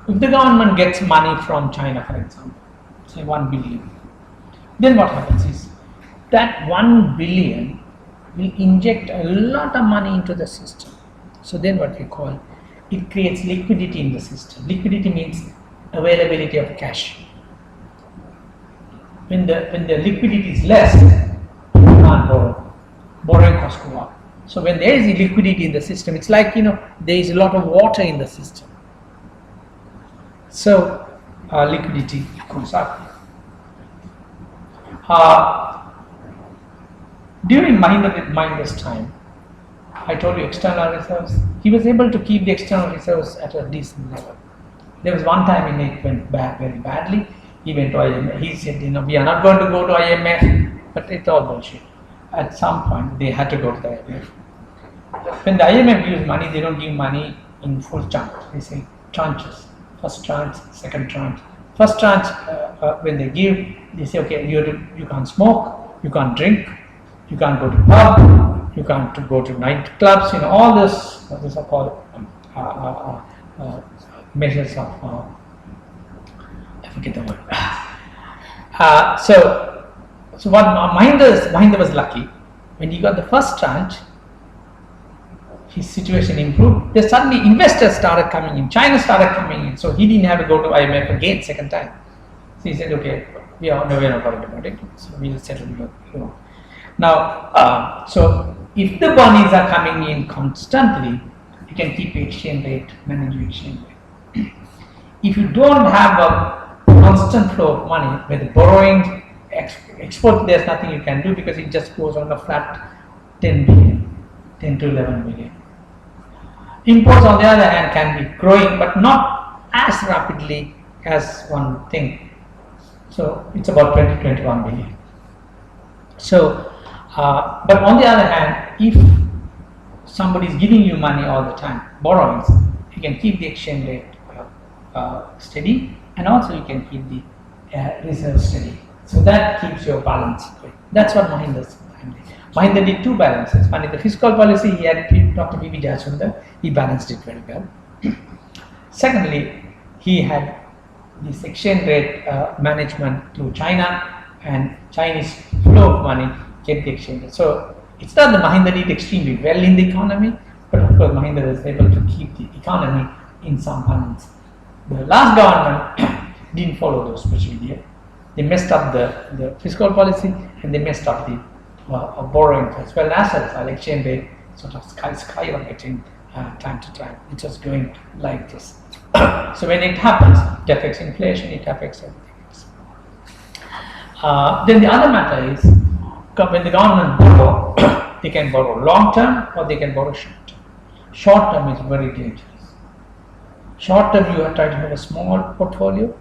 If the government gets money from China, for example, say 1 billion, then what happens is that 1 billion will inject a lot of money into the system. So then what we call, it creates liquidity in the system. Liquidity means availability of cash. When the liquidity is less, you can't borrow. Borrowing costs go up. So when there is liquidity in the system, it's like, there is a lot of water in the system. So liquidity goes up. During Mahinda's time, I told you external reserves. He was able to keep the external reserves at a decent level. There was one time it went bad, very badly. He went to IMF. He said, we are not going to go to IMF, but it's all bullshit. At some point, they had to go to the IMF. When the IMF gives money, they don't give money in full chunks. They say tranches. First tranche, second tranche. First tranche, when they give, they say, okay, you can't smoke, you can't drink, you can't go to pub, you can't go to nightclubs. All this. These are called measures of. I forget the word. So what Mahinda was lucky when he got the first tranche. His situation improved. Then suddenly investors started coming in. China started coming in. So he didn't have to go to IMF again second time. So he said, okay, we are not worried about it. So we'll settle it. Now, so if the bodies are coming in constantly, you can keep exchange rate, manage your exchange rate. If you don't have a constant flow of money, with borrowing, export, there's nothing you can do because it just goes on a flat 10 to 11 billion. Imports, on the other hand, can be growing, but not as rapidly as one thinks. So it's about 20-21 billion. So, but on the other hand, if somebody is giving you money all the time, borrowings, you can keep the exchange rate steady, and also you can keep the reserve steady. So that keeps your balance going. That's what Mahinda did two balances. One is the fiscal policy. He had Dr. B.B. Jayasundar. He balanced it very well. Secondly, he had this exchange rate management through China, and Chinese flow of money kept the exchange rate. So it's not that Mahinda did extremely well in the economy, but of course Mahinda was able to keep the economy in some balance. The last government didn't follow those procedures. They messed up the fiscal policy, and they messed up the borrowing as well as exchange rate sort of skyrocketing time to time. It's just going like this. So when it happens, it affects inflation, it affects everything else. Then the other matter is, when the government borrow, they can borrow long term or they can borrow short term. Short term is very dangerous. Short term, you try to have a small portfolio.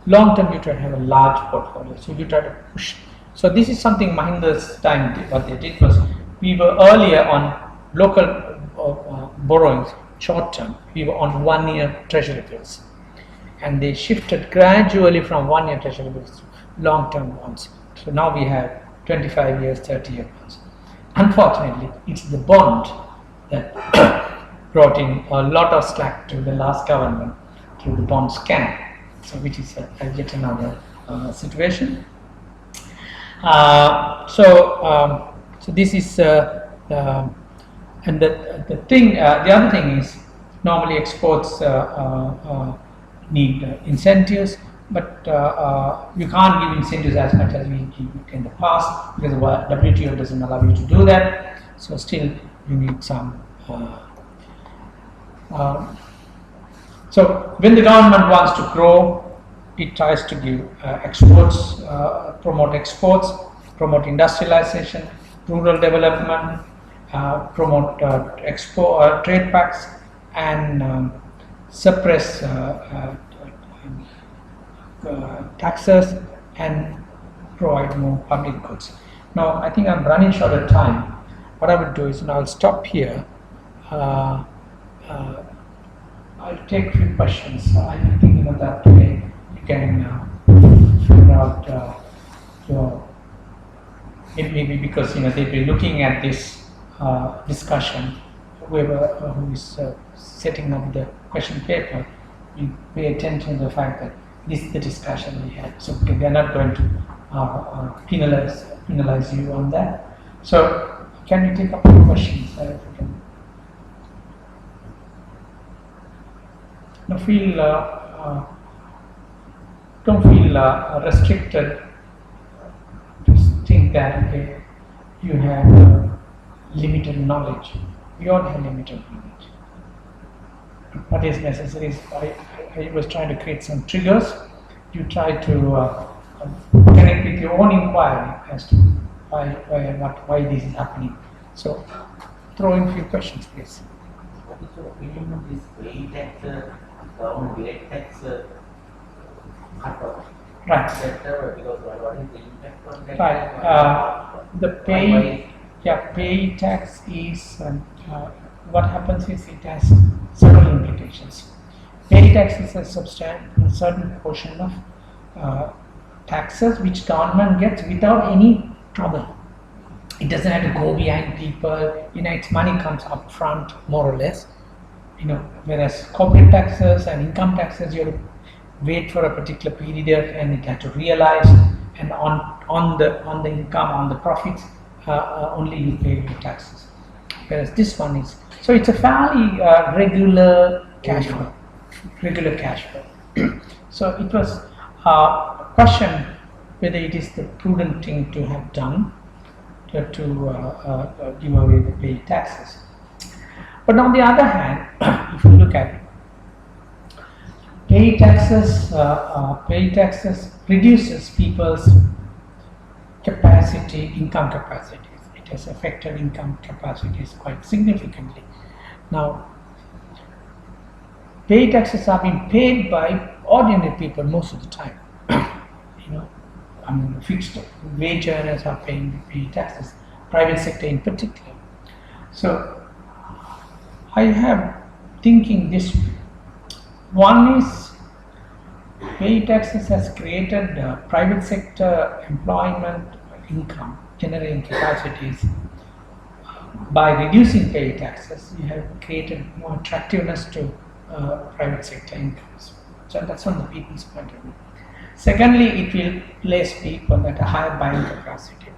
Long term, you try to have a large portfolio. So you try to push. So this is something Mahinda's time, what they did was, we were earlier on local borrowings, short term. We were on 1 year treasury bills. And they shifted gradually from 1 year treasury bills to long term bonds. So now we have 25 years, 30 year bonds. Unfortunately, it's the bond that brought in a lot of slack to the last government through the bond scam. So which is yet another situation. So this is and the thing. The other thing is, normally exports need incentives, but you can't give incentives as much as we give in the past because the WTO doesn't allow you to do that. So still, you need some. So when the government wants to grow, it tries to give exports, promote industrialization, rural development, promote trade pacts, and suppress taxes and provide more public goods. Now, I think I'm running short of time. What I would do is, I'll stop here. I'll take a few questions. I'm thinking of that today. You can figure out your, maybe because they've been looking at this discussion. Whoever who is setting up the question paper, you pay attention to the fact that this is the discussion we had. So they're not going to penalize you on that. So can we take up the questions? If we can. Don't feel restricted to think that okay, you have limited knowledge. We all have limited knowledge. What is necessary is I was trying to create some triggers. You try to connect with your own inquiry as to why this is happening. So throw in a few questions, please. What is your opinion on this pay tax, government direct tax cut-off? Right. Because what is the impact on that? Right. The pay tax is what happens is it has several implications. Pay tax is a certain portion of taxes which government gets without any trouble. It doesn't have to go behind people. Its money comes up front, more or less. Whereas corporate taxes and income taxes, you have to wait for a particular period and it has to realize, and on the income, on the profits, only you pay your taxes. Whereas this one is, so it's a fairly regular cash flow. So it was a question whether it is the prudent thing to have done to give away the pay taxes. But on the other hand, if you look at pay taxes reduces people's income capacities. It has affected income capacities quite significantly. Now, pay taxes are being paid by ordinary people most of the time. Fixed wage earners are paying pay taxes, private sector in particular. So, I have thinking this way. One is pay taxes has created private sector employment income generating capacities. By reducing pay taxes, you have created more attractiveness to private sector incomes. So that's from the people's point of view. Secondly, it will place people at a higher buying capacity.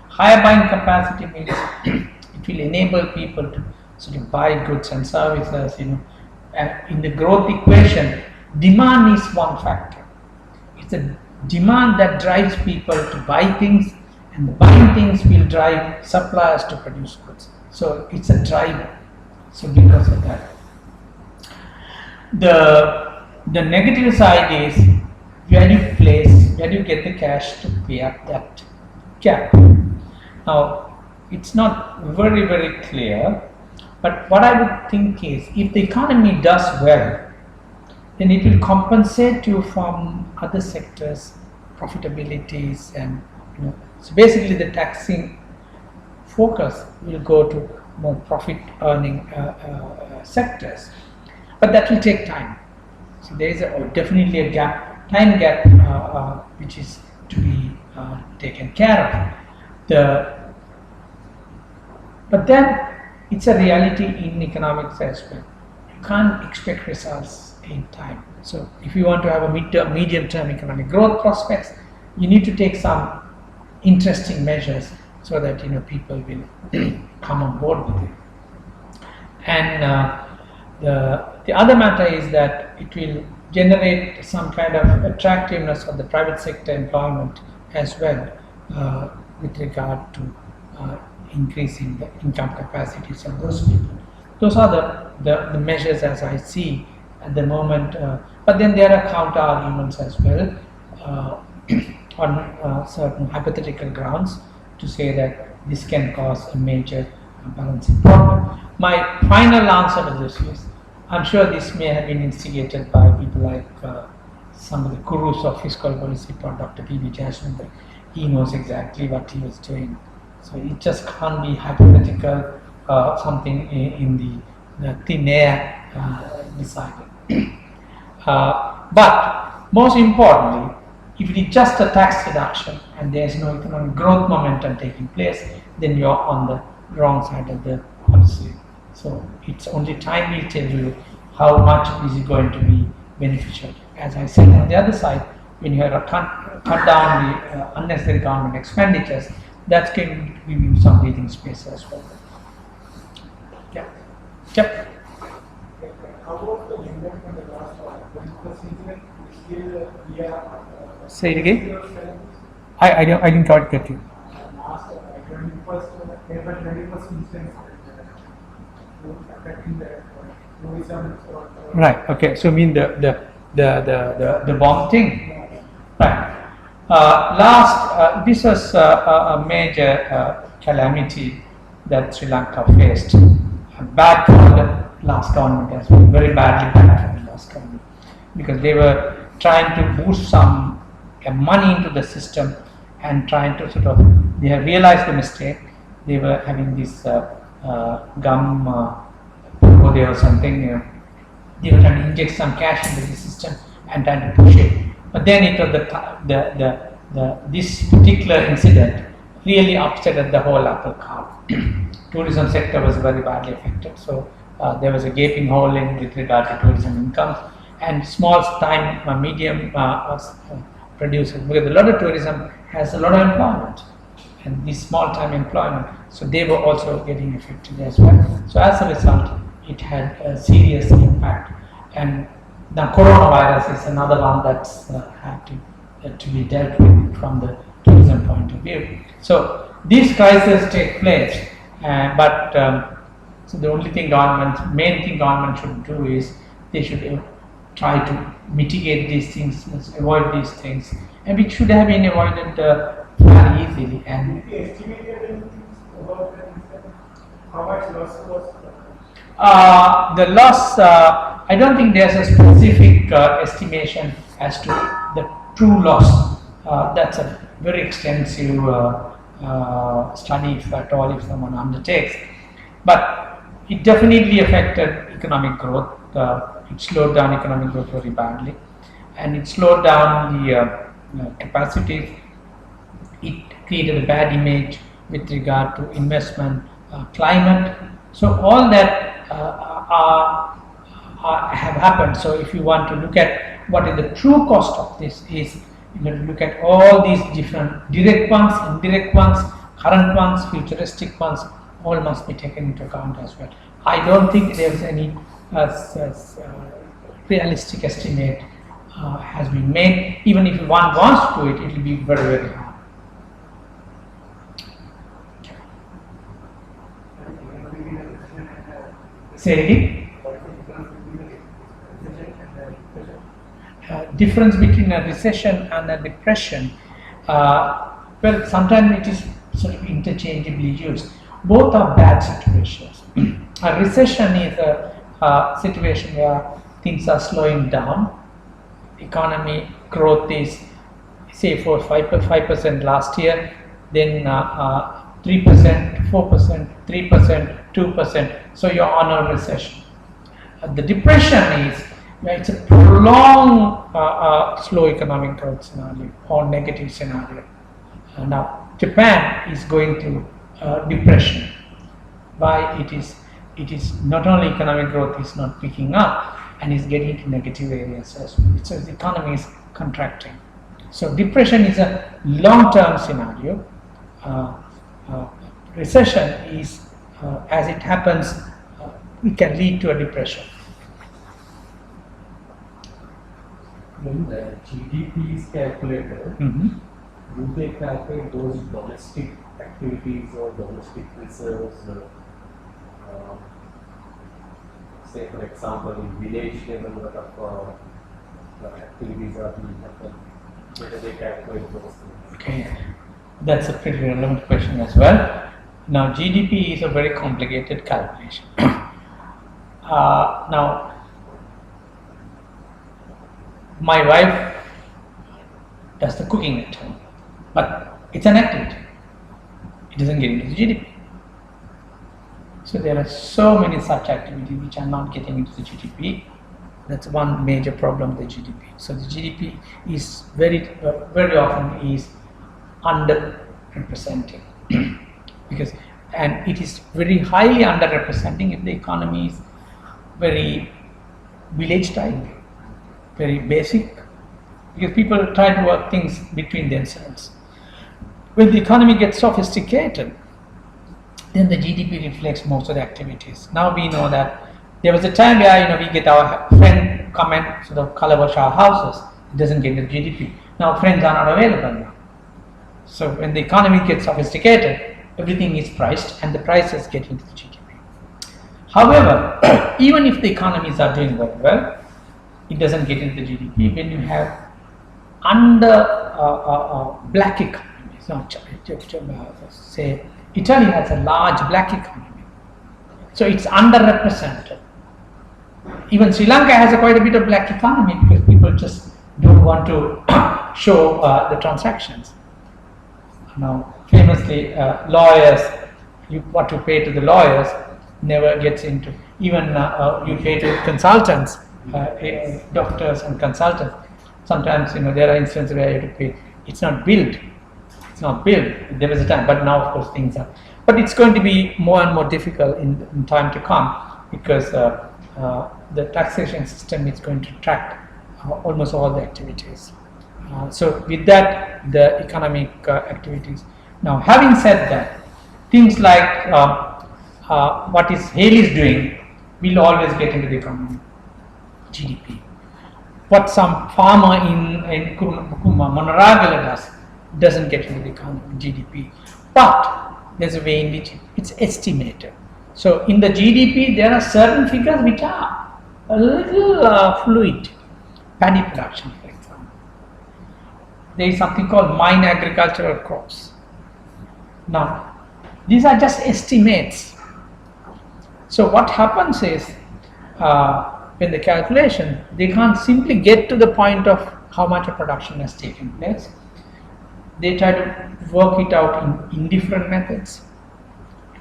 Higher buying capacity means it will enable people to sort of buy goods and services. In the growth equation, demand is one factor. It's the demand that drives people to buy things, and the buying things will drive suppliers to produce goods. So it's a driver. So because of that, the negative side is where do you get the cash to pay up that gap? Now, it's not very, very clear, but what I would think is if the economy does well, then it will compensate you from other sectors' profitabilities, and so basically the taxing focus will go to more profit earning sectors, but that will take time. So there is definitely a time gap which is to be taken care of. But then it's a reality in economics as well. You can't expect results in time. So if you want to have a medium-term economic growth prospects, you need to take some interesting measures so that people will come on board with it. And the other matter is that it will generate some kind of attractiveness of the private sector employment as well, with regard to increasing the income capacities of those people. Those are the measures as I see at the moment. But then there are counter arguments as well on certain hypothetical grounds to say that this can cause a major balancing problem. My final answer to this is, I'm sure this may have been instigated by people like some of the gurus of fiscal policy, Dr. P.B. Jasmine. He knows exactly what he was doing. So it just can't be hypothetical, something in the thin air decided. But most importantly, if it is just a tax reduction and there is no economic growth momentum taking place, then you are on the wrong side of the policy. So it's only time will tell you how much is it going to be beneficial. As I said, on the other side, when you have cut down the unnecessary government expenditures, that's going to give you some breathing space as well. Yeah. Yep. How about the impact on the last one? Say it again. I didn't quite get you. Last 21st instance affecting the tourism. Right. Okay. So you mean the bomb thing, right? This was a major calamity that Sri Lanka faced. Bad for the last government as well, very badly bad for the last government, because they were trying to boost some money into the system and trying to they have realized the mistake. They were having this gum portfolio or something. They were trying to inject some cash into the system and trying to push it. But then it was this particular incident really upset the whole apple cart. Tourism sector was very badly affected. So there was a gaping hole with regard to tourism incomes, and small time, medium producers, because a lot of tourism has a lot of employment, and this small time employment, so they were also getting affected as well. So as a result, it had a serious impact. And the coronavirus is another one that's had to be dealt with from the tourism point of view. So these crises take place, so the only thing main thing government should do is they should try to mitigate these things, avoid these things, and which should have been avoided very easily. And did you estimate anything about that incident? How much loss was? The loss, I don't think there's a specific estimation as to the true loss. That's a very extensive study, if at all, if someone undertakes. But it definitely affected economic growth. It slowed down economic growth very badly, and it slowed down the capacities. It created a bad image with regard to investment climate. So all that have happened. So if you want to look at what is the true cost of this, is you have to look at all these different direct ones, indirect ones, current ones, futuristic ones, all must be taken into account as well. I don't think there is any realistic estimate has been made. Even if one wants to do it, it will be very, very hard. Say again. Difference between a recession and a depression, well, sometimes it is sort of interchangeably used. Both are bad situations. A recession is a situation where things are slowing down. Economy growth is, say, 5% last year, then 3%, 4%, 3%, 2%. So you're on a recession. The depression is it's a prolonged slow economic growth scenario or negative scenario. Now Japan is going through depression. Why? It is not only economic growth is not picking up and is getting into negative areas as well. So the economy is contracting. So depression is a long-term scenario. Recession is, as it happens, it can lead to a depression. When the GDP is calculated, do they calculate those domestic activities or domestic reserves? Say, for example, in village level, what of activities are being happened? Whether they calculate those things? Okay, that's a pretty relevant question as well. Now, GDP is a very complicated calculation. Now, my wife does the cooking at home, but it's an activity. It doesn't get into the GDP. So there are so many such activities which are not getting into the GDP. That's one major problem with the GDP. So the GDP is very often is underrepresenting and it is very highly underrepresenting if the economy is very village type, very basic, because people try to work things between themselves. When the economy gets sophisticated, then the GDP reflects most of the activities. Now we know that there was a time where we get our friend come and sort of color wash our houses. It doesn't get the GDP. Now friends are not available now. So when the economy gets sophisticated, everything is priced and the prices get into the GDP. However, even if the economies are doing very well, it doesn't get into the GDP when you have black economies, say Italy has a large black economy, so it's underrepresented. Even Sri Lanka has quite a bit of black economy because people just don't want to show the transactions. Now, famously, lawyers, what you pay to the lawyers never gets into, even you pay to consultants, doctors and consultants. Sometimes, there are instances where you have to pay. It's not billed. There was a time, but now, of course, things are. But it's going to be more and more difficult in time to come because the taxation system is going to track almost all the activities. So with that, the economic activities. Now, having said that, things like what is Hale is doing will always get into the economy, GDP. What some farmer in Monaragala doesn't get into the economy, GDP. But there's a way in which it's estimated. So in the GDP, there are certain figures which are a little fluid. Paddy production, for example. There is something called mine agricultural crops. Now, these are just estimates. So what happens is, when the calculation, they can't simply get to the point of how much of production has taken place. They try to work it out in different methods.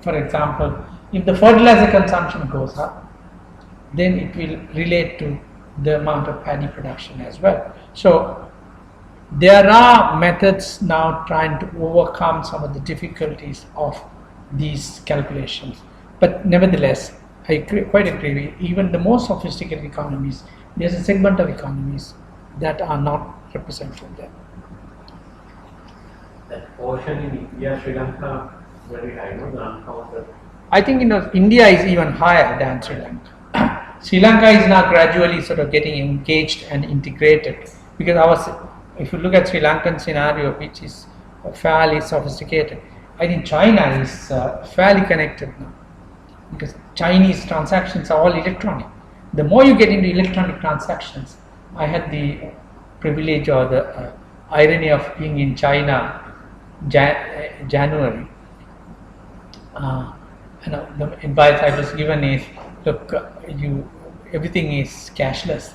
For example, if the fertilizer consumption goes up, then it will relate to the amount of paddy production as well. So there are methods now trying to overcome some of the difficulties of these calculations. But nevertheless, I quite agree with even the most sophisticated economies, there's a segment of economies that are not represented there. That portion in India, Sri Lanka, very high, no? The uncounted. I think India is even higher than Sri Lanka. Sri Lanka is now gradually sort of getting engaged and integrated because if you look at Sri Lankan scenario, which is fairly sophisticated, I think China is fairly connected now because Chinese transactions are all electronic. The more you get into electronic transactions, I had the privilege or the irony of being in China January. The advice I was given is, look, everything is cashless.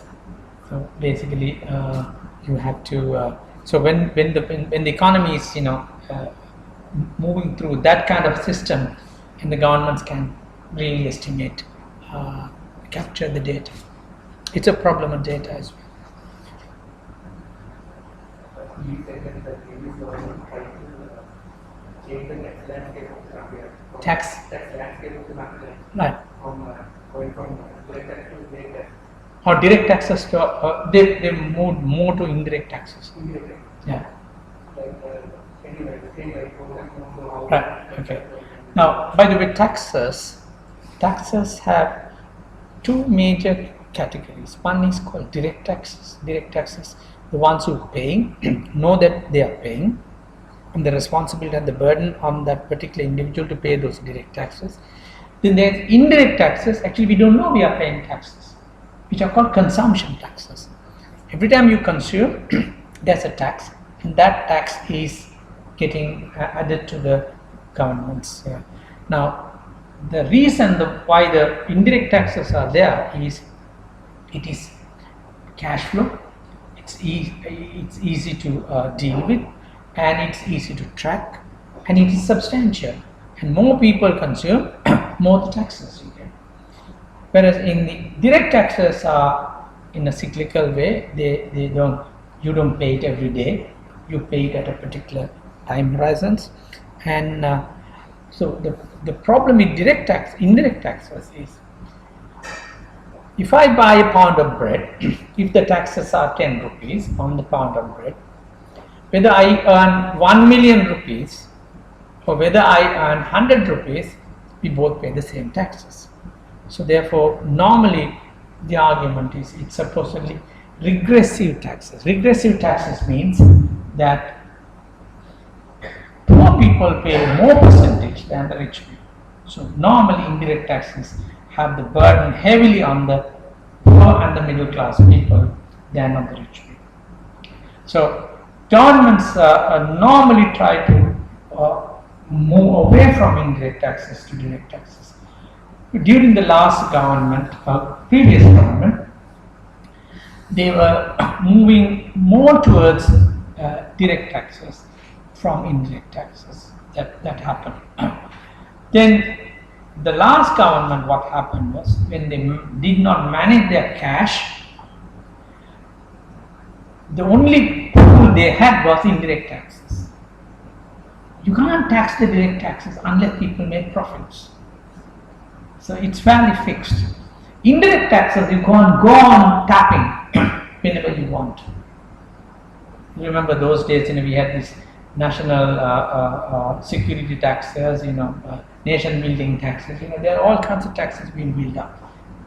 So basically, you have to. So when the economy is moving through that kind of system, and the governments can really estimate, capture the data. It's a problem of data as well. You said that the previous government tried to change the tax landscape of the country. Tax landscape of the country. Right. From going from direct tax to indirect tax. Or direct taxes to they moved more to indirect taxes. Indirect tax. Yeah. Like anyway, the same like program from the house. Right. Okay. Now, by the way, taxes have two major categories. One is called direct taxes. Direct taxes, the ones who are paying know that they are paying, and the responsibility and the burden on that particular individual to pay those direct taxes. Then there's indirect taxes. Actually, we don't know we are paying taxes, which are called consumption taxes. Every time you consume, there's a tax, and that tax is getting added to the governments. Now, the reason why the indirect taxes are there is it is cash flow. It's easy to deal with, and it's easy to track, and it is substantial. And more people consume, more the taxes you get. Whereas in the direct taxes are in a cyclical way. You don't pay it every day. You pay it at a particular time horizons, and so the problem with indirect taxes is, if I buy a pound of bread, if the taxes are 10 rupees on the pound of bread, whether I earn 1 million rupees or whether I earn 100 rupees, we both pay the same taxes. So therefore, normally the argument is it's supposedly regressive taxes. Regressive taxes means that poor people pay more percentage than the rich people. So normally indirect taxes have the burden heavily on the poor and the middle class people than on the rich people. So governments normally try to move away from indirect taxes to direct taxes. During the last government, previous government, they were moving more towards direct taxes from indirect taxes. That happened. Then the last government, what happened was, when they did not manage their cash, the only tool they had was indirect taxes. You can't tax the direct taxes unless people make profits. So it's fairly fixed. Indirect taxes, you can't go on tapping whenever you want. You remember those days, we had this national security taxes, nation building taxes. There are all kinds of taxes being built up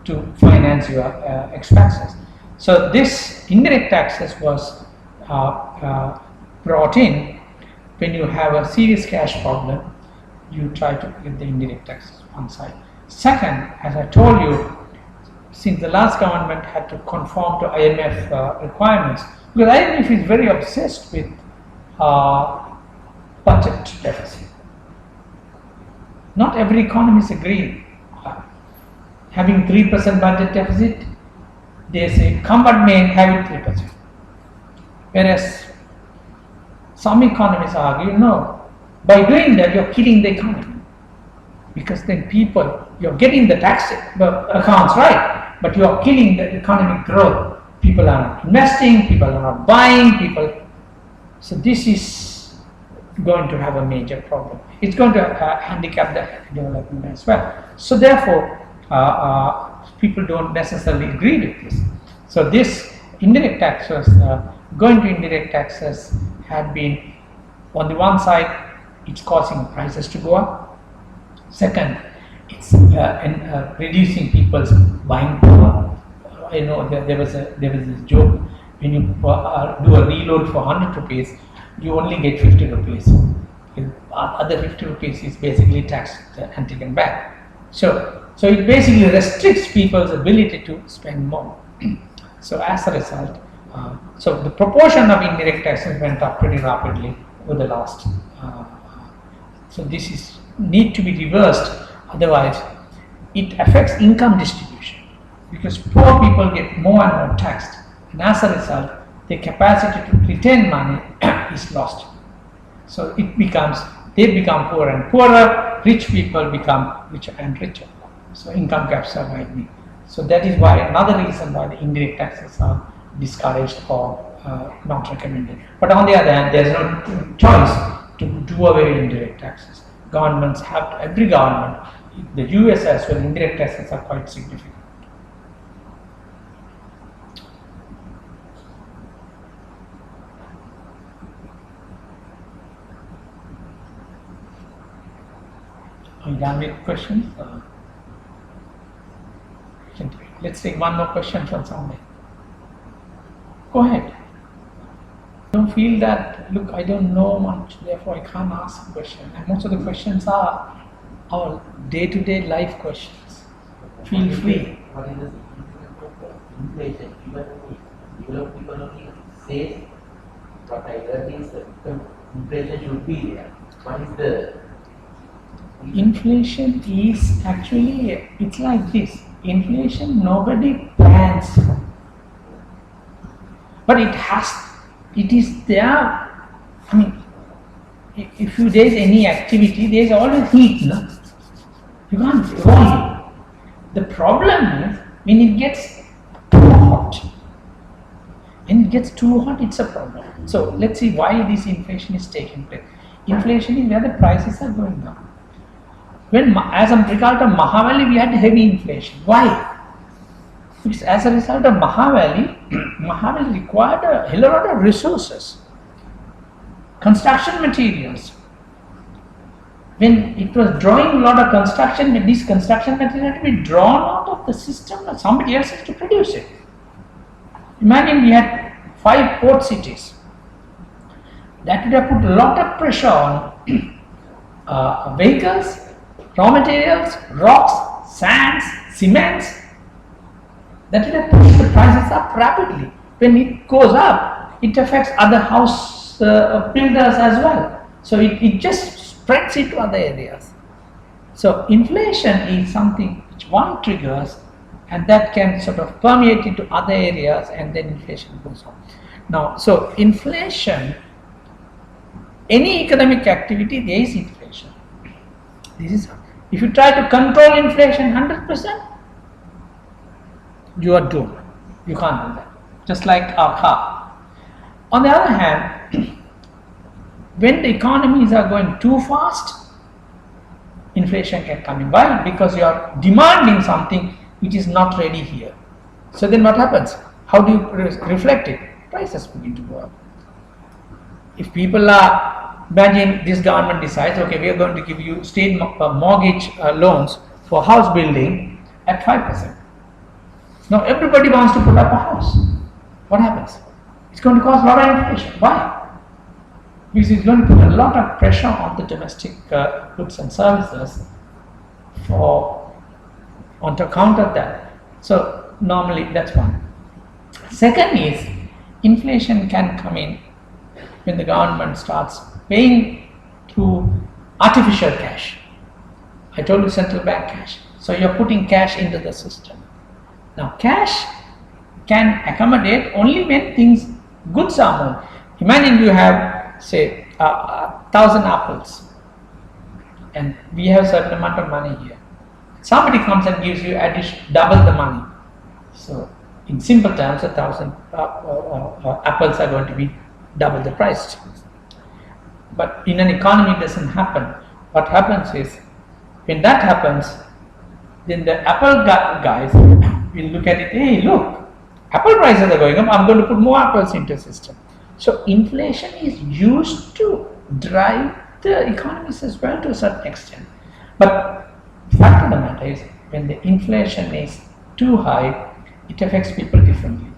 to finance your expenses. So this indirect taxes was brought in when you have a serious cash problem. You try to get the indirect taxes one side. Second, as I told you, since the last government had to conform to IMF requirements, because IMF is very obsessed with budget deficit. Not every economist agree. Having 3% budget deficit, they say, come what may, have it 3%. Whereas some economists argue, no, by doing that you're killing the economy. Because then you're getting the tax accounts right, but you're killing the economic growth. People are not investing, people are not buying, so this is going to have a major problem. It's going to handicap the development as well. So therefore, people don't necessarily agree with this. So this indirect taxes, going to indirect taxes had been, on the one side, it's causing prices to go up. Second, it's reducing people's buying power. There was this joke, when you do a reload for 100 rupees, you only get 50 rupees. Other 50 rupees is basically taxed and taken back. So it basically restricts people's ability to spend more. So as a result, so the proportion of indirect taxes went up pretty rapidly over the last. So this need to be reversed. Otherwise, it affects income distribution, because poor people get more and more taxed, and as a result, their capacity to retain money is lost. So they become poorer and poorer. Rich people become richer and richer. So income gaps are widening. So that is why, another reason why the indirect taxes are discouraged or not recommended. But on the other hand, there is no choice to do away with indirect taxes. Governments have to, every government, the US as well, indirect taxes are quite significant. Are you done with questions? Let's take one more question from somebody. Go ahead. Don't feel that, look, I don't know much, therefore I can't ask a question. And most of the questions are our day-to-day life questions. Feel free. What is the inflation? Even developed economy says, what I heard is that inflation should be there. What is the inflation? Is actually, it's like this. Inflation nobody plans for. But it is there. I mean, if there is any activity, there is always heat, no? You can't avoid it. The problem is when it gets too hot. When it gets too hot, it's a problem. So let's see why this inflation is taking place. Inflation is where the prices are going down. When, as a result of Mahavali, we had heavy inflation. Why? Because as a result of Mahavali, Mahavali required a hell of a lot of resources, construction materials. When it was drawing a lot of construction, these construction materials had to be drawn out of the system, or somebody else has to produce it. Imagine we had 5 port cities. That would have put a lot of pressure on vehicles, raw materials, rocks, sands, cements. That would have pushed the prices up rapidly. When it goes up, it affects other house builders as well. So it just spreads into other areas. So inflation is something which one triggers and that can sort of permeate into other areas and then inflation goes on. Now, so inflation, any economic activity, there is inflation. This is, if you try to control inflation 100%, you are doomed. You can't do that. Just like our car. On the other hand, when the economies are going too fast, inflation can come in. Why? Because you are demanding something which is not ready here. So then what happens? How do you reflect it? Prices begin to go up. If people are, imagine this government decides, okay, we are going to give you state mortgage loans for house building at 5%. Now everybody wants to put up a house. What happens? It's going to cause a lot of inflation. Why? Because it's going to put a lot of pressure on the domestic goods and services on to counter that. So normally that's one. Second is inflation can come in when the government starts paying through artificial cash. I told you central bank cash. So you're putting cash into the system. Now cash can accommodate only when goods are more. Imagine you have, say, 1,000 apples and we have a certain amount of money here. Somebody comes and gives you double the money. So in simple terms, 1,000 apples are going to be double the price. But in an economy it doesn't happen. What happens is, when that happens, then the apple guys will look at it, hey look, apple prices are going up, I'm going to put more apples into the system. So inflation is used to drive the economies as well to a certain extent. But the fact of the matter is, when the inflation is too high, it affects people differently.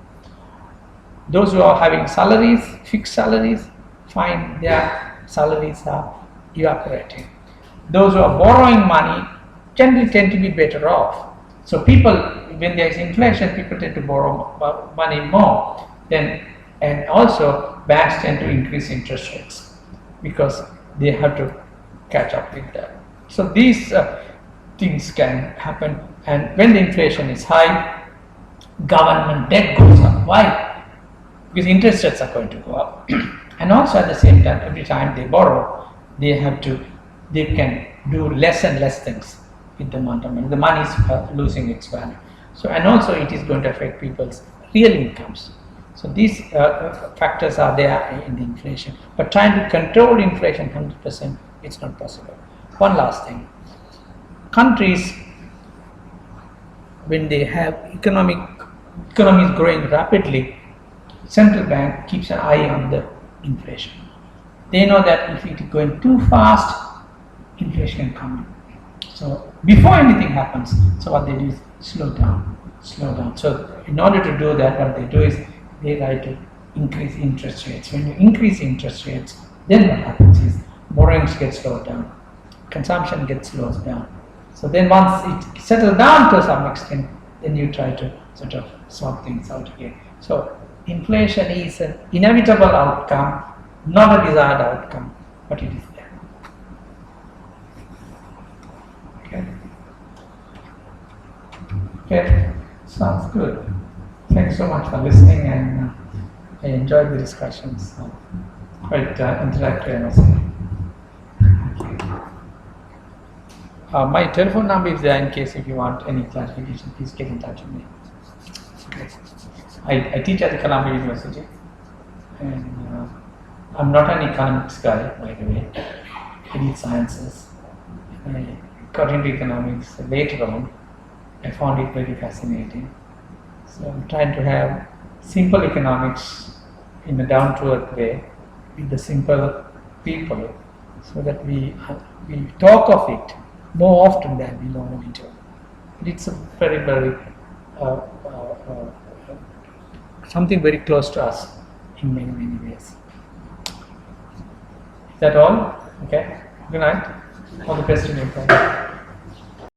Those who are having salaries, fixed salaries, find their salaries are evaporating. Those who are borrowing money generally tend to be better off. So people, when there is inflation, people tend to borrow money more. And also banks tend to increase interest rates because they have to catch up with that. So these things can happen, and when the inflation is high, government debt goes up. Why? Because interest rates are going to go up. And also at the same time, every time they borrow, they can do less and less things with the amount of money. The money is losing its value. So, and also it is going to affect people's real incomes. So these factors are there in the inflation. But trying to control inflation 100%, it's not possible. One last thing. Countries, when they have economies growing rapidly, central bank keeps an eye on the inflation. They know that if it is going too fast, inflation can come in. So before anything happens, so what they do is slow down. So in order to do that, what they do is they try to increase interest rates. When you increase interest rates, then what happens is borrowings get slowed down, consumption gets slowed down. So then once it settles down to some extent, then you try to sort of sort things out again. So inflation is an inevitable outcome, not a desired outcome, but it is there. Okay, sounds good. Thanks so much for listening, and I enjoyed the discussions. Quite interactive, I must say. My telephone number is there in case if you want any clarification, please get in touch with me. Okay. I teach at the Columbia University, and I'm not an economics guy, by the way. I did sciences. I got into economics later on. I found it very fascinating. So I'm trying to have simple economics in a down-to-earth way with the simple people, so that we talk of it more often than we normally do. But it's a very, very something very close to us in many, many ways. Is that all? Okay. Good night. All the best in your program.